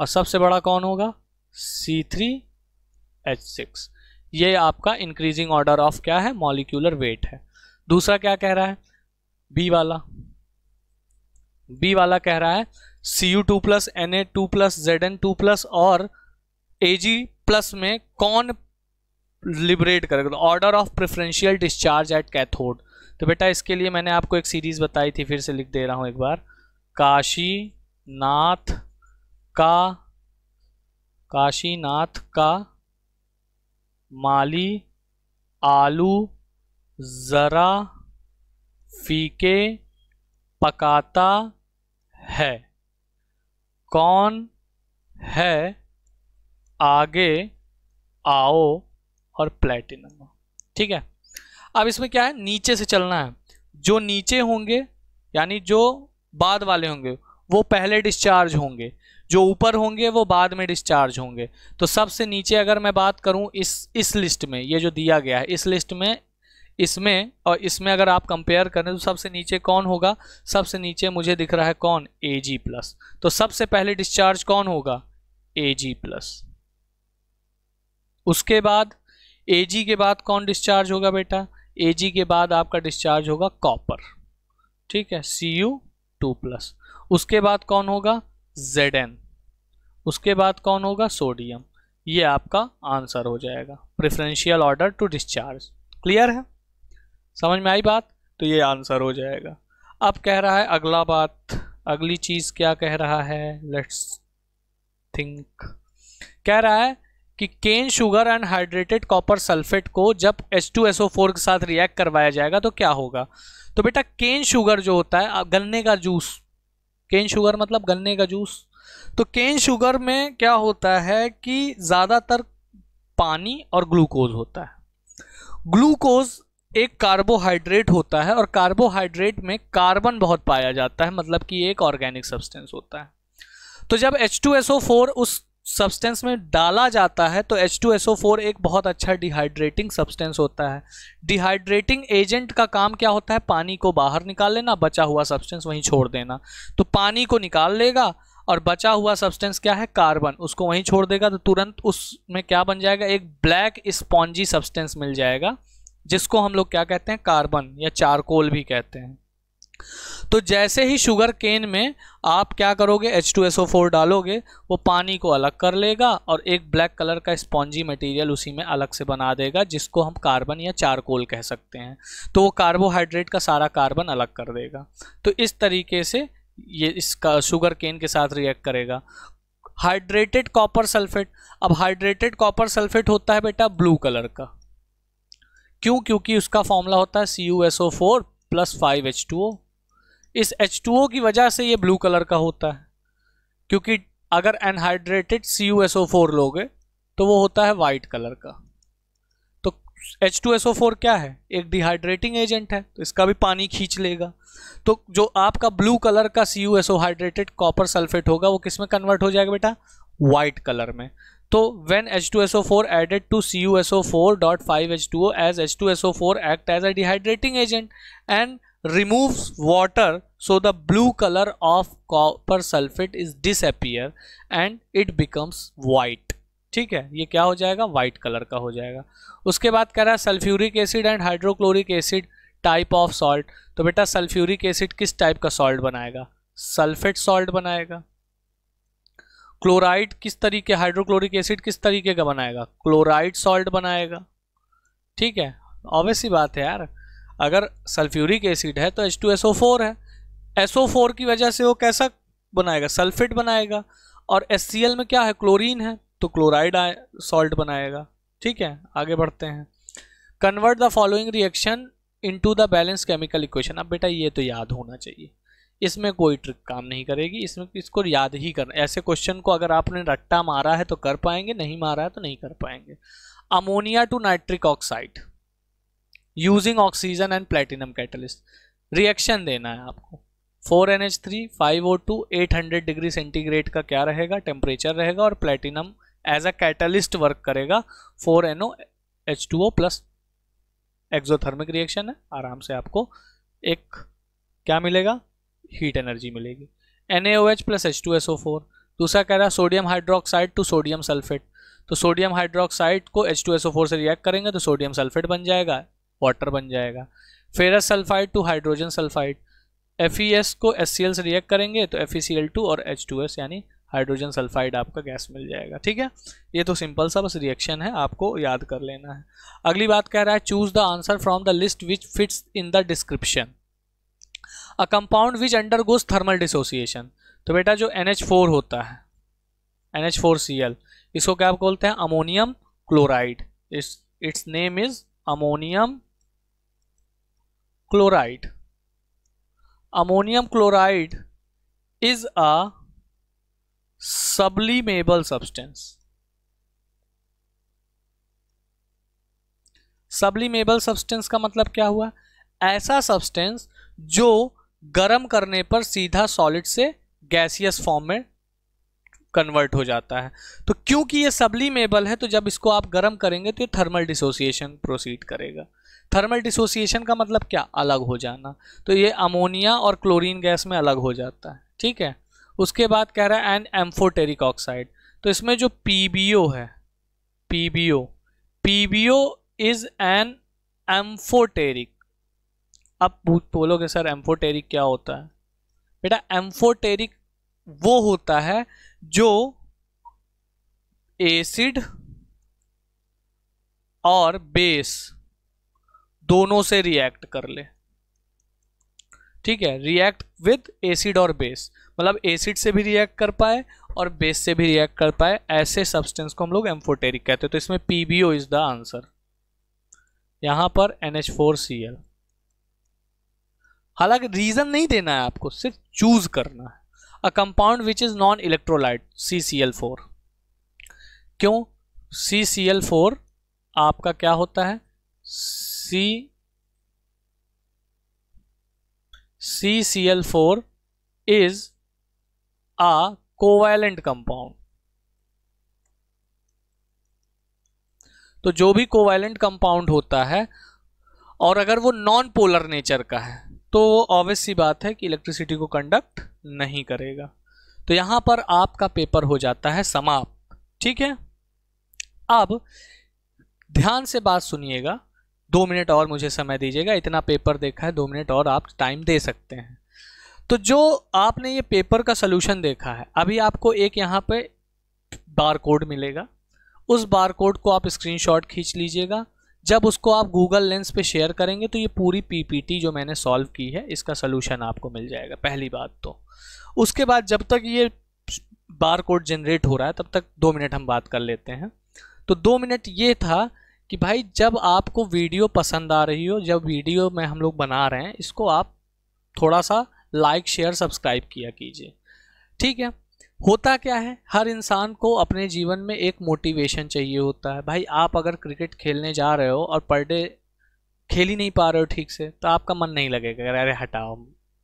और सबसे बड़ा कौन होगा? C3H6। ये आपका इंक्रीजिंग ऑर्डर ऑफ क्या है? मॉलिक्यूलर वेट है। दूसरा क्या कह रहा है? बी वाला कह रहा है Cu2 plus Na2 plus Zn2 plus और Ag प्लस में कौन लिबरेट करेगा? तो order of preferential discharge at cathode. तो बेटा इसके लिए मैंने आपको एक सीरीज बताई थी, फिर से लिख दे रहा हूं एक बार। काशीनाथ का माली आलू जरा फीके पकाता है, कौन है आगे आओ और प्लेटिनम। ठीक है, अब इसमें क्या है? नीचे से चलना है। जो नीचे होंगे यानी जो बाद वाले होंगे वो पहले डिस्चार्ज होंगे, जो ऊपर होंगे वो बाद में डिस्चार्ज होंगे। तो सबसे नीचे अगर मैं बात करूं इस लिस्ट में, ये जो दिया गया है इस लिस्ट में, इसमें और इसमें अगर आप कंपेयर करें तो सबसे नीचे कौन होगा? सबसे नीचे मुझे दिख रहा है कौन? Ag+। तो सबसे पहले डिस्चार्ज कौन होगा? Ag+। उसके बाद Ag के बाद कौन डिस्चार्ज होगा बेटा? Ag के बाद आपका डिस्चार्ज होगा कॉपर। ठीक है, Cu2+। उसके बाद कौन होगा? Zn। उसके बाद कौन होगा? सोडियम। ये आपका आंसर हो जाएगा, preferential order to discharge. Clear है? समझ में आई बात? तो ये आंसर हो जाएगा। अब कह रहा है अगला बात, अगली चीज क्या कह रहा है? Let's think. कह रहा है कि cane sugar and hydrated copper sulphate को जब H2SO4 के साथ रिएक्ट करवाया जाएगा तो क्या होगा? तो बेटा केन शुगर जो होता है गन्ने का जूस, केन शुगर मतलब गन्ने का जूस। तो केन शुगर में क्या होता है कि ज्यादातर पानी और ग्लूकोज होता है। ग्लूकोज एक कार्बोहाइड्रेट होता है और कार्बोहाइड्रेट में कार्बन बहुत पाया जाता है, मतलब कि एक ऑर्गेनिक सब्सटेंस होता है। तो जब H2SO4 उस सब्सटेंस में डाला जाता है तो H2SO4 एक बहुत अच्छा डिहाइड्रेटिंग सब्सटेंस होता है। डिहाइड्रेटिंग एजेंट का काम क्या होता है? पानी को बाहर निकाल लेना, बचा हुआ सब्सटेंस वहीं छोड़ देना। तो पानी को निकाल लेगा और बचा हुआ सब्सटेंस क्या है? कार्बन, उसको वहीं छोड़ देगा। तो तुरंत उसमें क्या बन जाएगा? एक ब्लैक स्पॉन्जी सब्सटेंस मिल जाएगा, जिसको हम लोग क्या कहते हैं? कार्बन या चारकोल भी कहते हैं। तो जैसे ही शुगर केन में आप क्या करोगे? H2SO4 डालोगे, वो पानी को अलग कर लेगा और एक ब्लैक कलर का स्पॉन्जी मटेरियल उसी में अलग से बना देगा, जिसको हम कार्बन या चारकोल कह सकते हैं। तो वो कार्बोहाइड्रेट का सारा कार्बन अलग कर देगा। तो इस तरीके से ये इसका शुगर केन के साथ रिएक्ट करेगा। हाइड्रेटेड कॉपर सल्फेट, अब हाइड्रेटेड कॉपर सल्फेट होता है बेटा ब्लू कलर का। क्यों? क्योंकि उसका फॉर्मूला होता है CuSO4 + 5H2O। इस H2O की वजह से ये ब्लू कलर का होता है, क्योंकि अगर अनहाइड्रेटेड CuSO4 लोगे तो वो होता है वाइट कलर का। तो H2SO4 क्या है, एक डिहाइड्रेटिंग एजेंट है, तो इसका भी पानी खींच लेगा। तो जो आपका ब्लू कलर का CuSO हाइड्रेटेड कॉपर सल्फेट होगा वो किस में कन्वर्ट हो जाएगा बेटा, वाइट कलर में। तो when H2SO4 added to CuSO4.5H2O as H2SO4 act as a dehydrating agent and removes water, so the blue color of copper sulfate is disappear and it becomes white। ठीक है, ये क्या हो जाएगा, वाइट कलर का हो जाएगा। उसके बाद कह रहा है sulphuric acid and hydrochloric acid type of salt. तो बेटा सल्फ्यूरिक एसिड किस टाइप का सॉल्ट बनाएगा, सल्फेट सॉल्ट बनाएगा। क्लोराइड किस तरीके, हाइड्रोक्लोरिक एसिड किस तरीके का बनाएगा, क्लोराइड सॉल्ट बनाएगा। ठीक है, ऑब्वियस सी बात है यार, अगर सल्फ्यूरिक एसिड है तो H2SO4 है, SO4 की वजह से वो कैसा बनाएगा, सल्फेट बनाएगा। और HCl में क्या है, क्लोरीन है, तो क्लोराइड सॉल्ट बनाएगा। ठीक है, आगे बढ़ते हैं। Convert the following reaction into the balance chemical equation. अब बेटा ये तो याद होना चाहिए, इसमें कोई ट्रिक काम नहीं करेगी, इसमें इसको याद ही करना। ऐसे क्वेश्चन को अगर आपने रट्टा मारा है तो कर पाएंगे, नहीं मारा है तो नहीं कर पाएंगे। Ammonia to nitric oxide using oxygen and platinum catalyst. Reaction देना है आपको, 4NH3 5O2 800 डिग्री सेंटीग्रेड का क्या रहेगा, टेम्परेचर रहेगा, और platinum as a catalyst work करेगा 4NOH2O प्लस। एक्सोथर्मिक रिएक्शन है, आराम से आपको एक क्या मिलेगा, हीट एनर्जी मिलेगी। NaOH plus H2SO4। दूसरा कह रहा है sodium hydroxide to sodium sulphate. तो सोडियम हाइड्रोक्साइड को H2SO4 से रिएक्ट करेंगे तो सोडियम सल्फेट बन जाएगा, वाटर बन जाएगा। Ferrous sulphide to hydrogen sulphide. FeS को HCl से रिएक्ट करेंगे तो FeCl2 और H2S यानी हाइड्रोजन सल्फाइड आपका गैस मिल जाएगा। ठीक है, ये तो सिंपल सा बस रिएक्शन है, आपको याद कर लेना है। अगली बात कह रहा है choose the answer from the list which fits in the description. A compound which undergoes thermal dissociation. तो बेटा जो NH4 होता है, NH4Cl, इसको क्या बोलते हैं, ammonium chloride. Its name is ammonium chloride. Ammonium chloride is a sublimable substance. Sublimable substance का मतलब क्या हुआ, ऐसा सब्सटेंस जो गर्म करने पर सीधा सॉलिड से गैसियस फॉर्म में कन्वर्ट हो जाता है। तो क्योंकि ये सबलिमेबल है तो जब इसको आप गर्म करेंगे तो ये थर्मल डिसोसिएशन प्रोसीड करेगा। थर्मल डिसोसिएशन का मतलब क्या, अलग हो जाना। तो ये अमोनिया और क्लोरीन गैस में अलग हो जाता है। ठीक है, उसके बाद कह रहा है एन एम्फोटेरिक ऑक्साइड। तो इसमें जो PbO है, PbO इज एन एम्फोटेरिक। अब बोलोगे सर एम्फोटेरिक क्या होता है, बेटा एम्फोटेरिक वो होता है जो एसिड और बेस दोनों से रिएक्ट कर ले। ठीक है, रिएक्ट विद एसिड और बेस, मतलब एसिड से भी रिएक्ट कर पाए और बेस से भी रिएक्ट कर पाए, ऐसे सब्सटेंस को हम लोग एम्फोटेरिक कहते हैं। तो इसमें PbO इज द आंसर, यहां पर NH4Cl। हालांकि रीजन नहीं देना है आपको, सिर्फ चूज करना है। A compound which is non electrolyte CCl4। क्यों, CCl4 आपका क्या होता है, CCl4 is a covalent compound। तो जो भी कोवैलेंट कंपाउंड होता है और अगर वो नॉन पोलर नेचर का है तो वो ऑब्वियस सी बात है कि इलेक्ट्रिसिटी को कंडक्ट नहीं करेगा। तो यहां पर आपका पेपर हो जाता है समाप्त। ठीक है, अब ध्यान से बात सुनिएगा, 2 मिनट और मुझे समय दीजिएगा, इतना पेपर देखा है, 2 मिनट और आप टाइम दे सकते हैं। तो जो आपने ये पेपर का सलूशन देखा है, अभी आपको एक यहाँ पे बार कोड मिलेगा, उस बार कोड को आप स्क्रीनशॉट खींच लीजिएगा। जब उसको आप गूगल लेंस पे शेयर करेंगे तो ये पूरी PPT जो मैंने सॉल्व की है इसका सलूशन आपको मिल जाएगा, पहली बात तो। उसके बाद जब तक ये बार कोड जनरेट हो रहा है तब तक 2 मिनट हम बात कर लेते हैं। तो 2 मिनट ये था कि भाई जब आपको वीडियो पसंद आ रही हो, जब वीडियो में हम लोग बना रहे हैं, इसको आप थोड़ा सा लाइक शेयर सब्सक्राइब किया कीजिए। ठीक है, होता क्या है, हर इंसान को अपने जीवन में एक मोटिवेशन चाहिए होता है। भाई आप अगर क्रिकेट खेलने जा रहे हो और पर डे खेल ही नहीं पा रहे हो ठीक से, तो आपका मन नहीं लगेगा, अरे हटाओ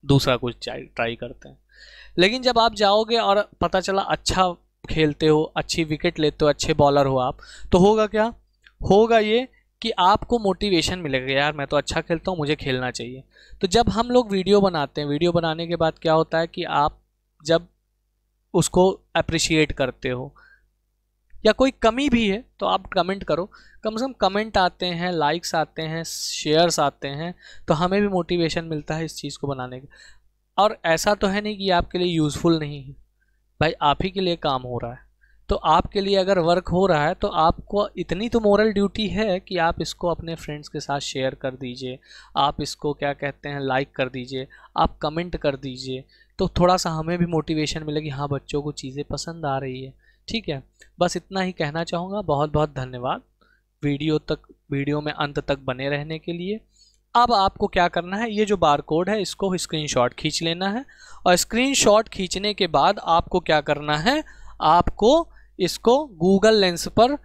दूसरा कुछ ट्राई करते हैं। लेकिन जब आप जाओगे और पता चला अच्छा खेलते हो, अच्छी विकेट लेते हो, अच्छे बॉलर हो आप, तो होगा क्या, होगा ये कि आपको मोटिवेशन मिलेगा, यार मैं तो अच्छा खेलता हूँ, मुझे खेलना चाहिए। तो जब हम लोग वीडियो बनाते हैं, वीडियो बनाने के बाद क्या होता है कि आप जब उसको अप्रिशिएट करते हो या कोई कमी भी है तो आप कमेंट करो, कम से कम कमेंट आते हैं, लाइक्स आते हैं, शेयर्स आते हैं, तो हमें भी मोटिवेशन मिलता है इस चीज़ को बनाने का। और ऐसा तो है नहीं कि आपके लिए यूज़फुल नहीं है, भाई आप ही के लिए काम हो रहा है, तो आपके लिए अगर वर्क हो रहा है तो आपको इतनी तो मोरल ड्यूटी है कि आप इसको अपने फ्रेंड्स के साथ शेयर कर दीजिए, आप इसको क्या कहते हैं लाइक कर दीजिए, आप कमेंट कर दीजिए, तो थोड़ा सा हमें भी मोटिवेशन मिलेगी, हाँ बच्चों को चीज़ें पसंद आ रही है। ठीक है, बस इतना ही कहना चाहूँगा। बहुत बहुत धन्यवाद वीडियो में अंत तक बने रहने के लिए। अब आपको क्या करना है, ये जो बार कोड है इसको स्क्रीनशॉट खींच लेना है, और स्क्रीनशॉट खींचने के बाद आपको क्या करना है, आपको इसको गूगल लेंस पर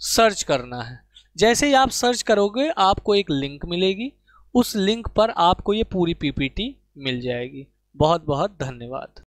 सर्च करना है। जैसे ही आप सर्च करोगे आपको एक लिंक मिलेगी, उस लिंक पर आपको ये पूरी पीपीटी मिल जाएगी। बहुत बहुत धन्यवाद।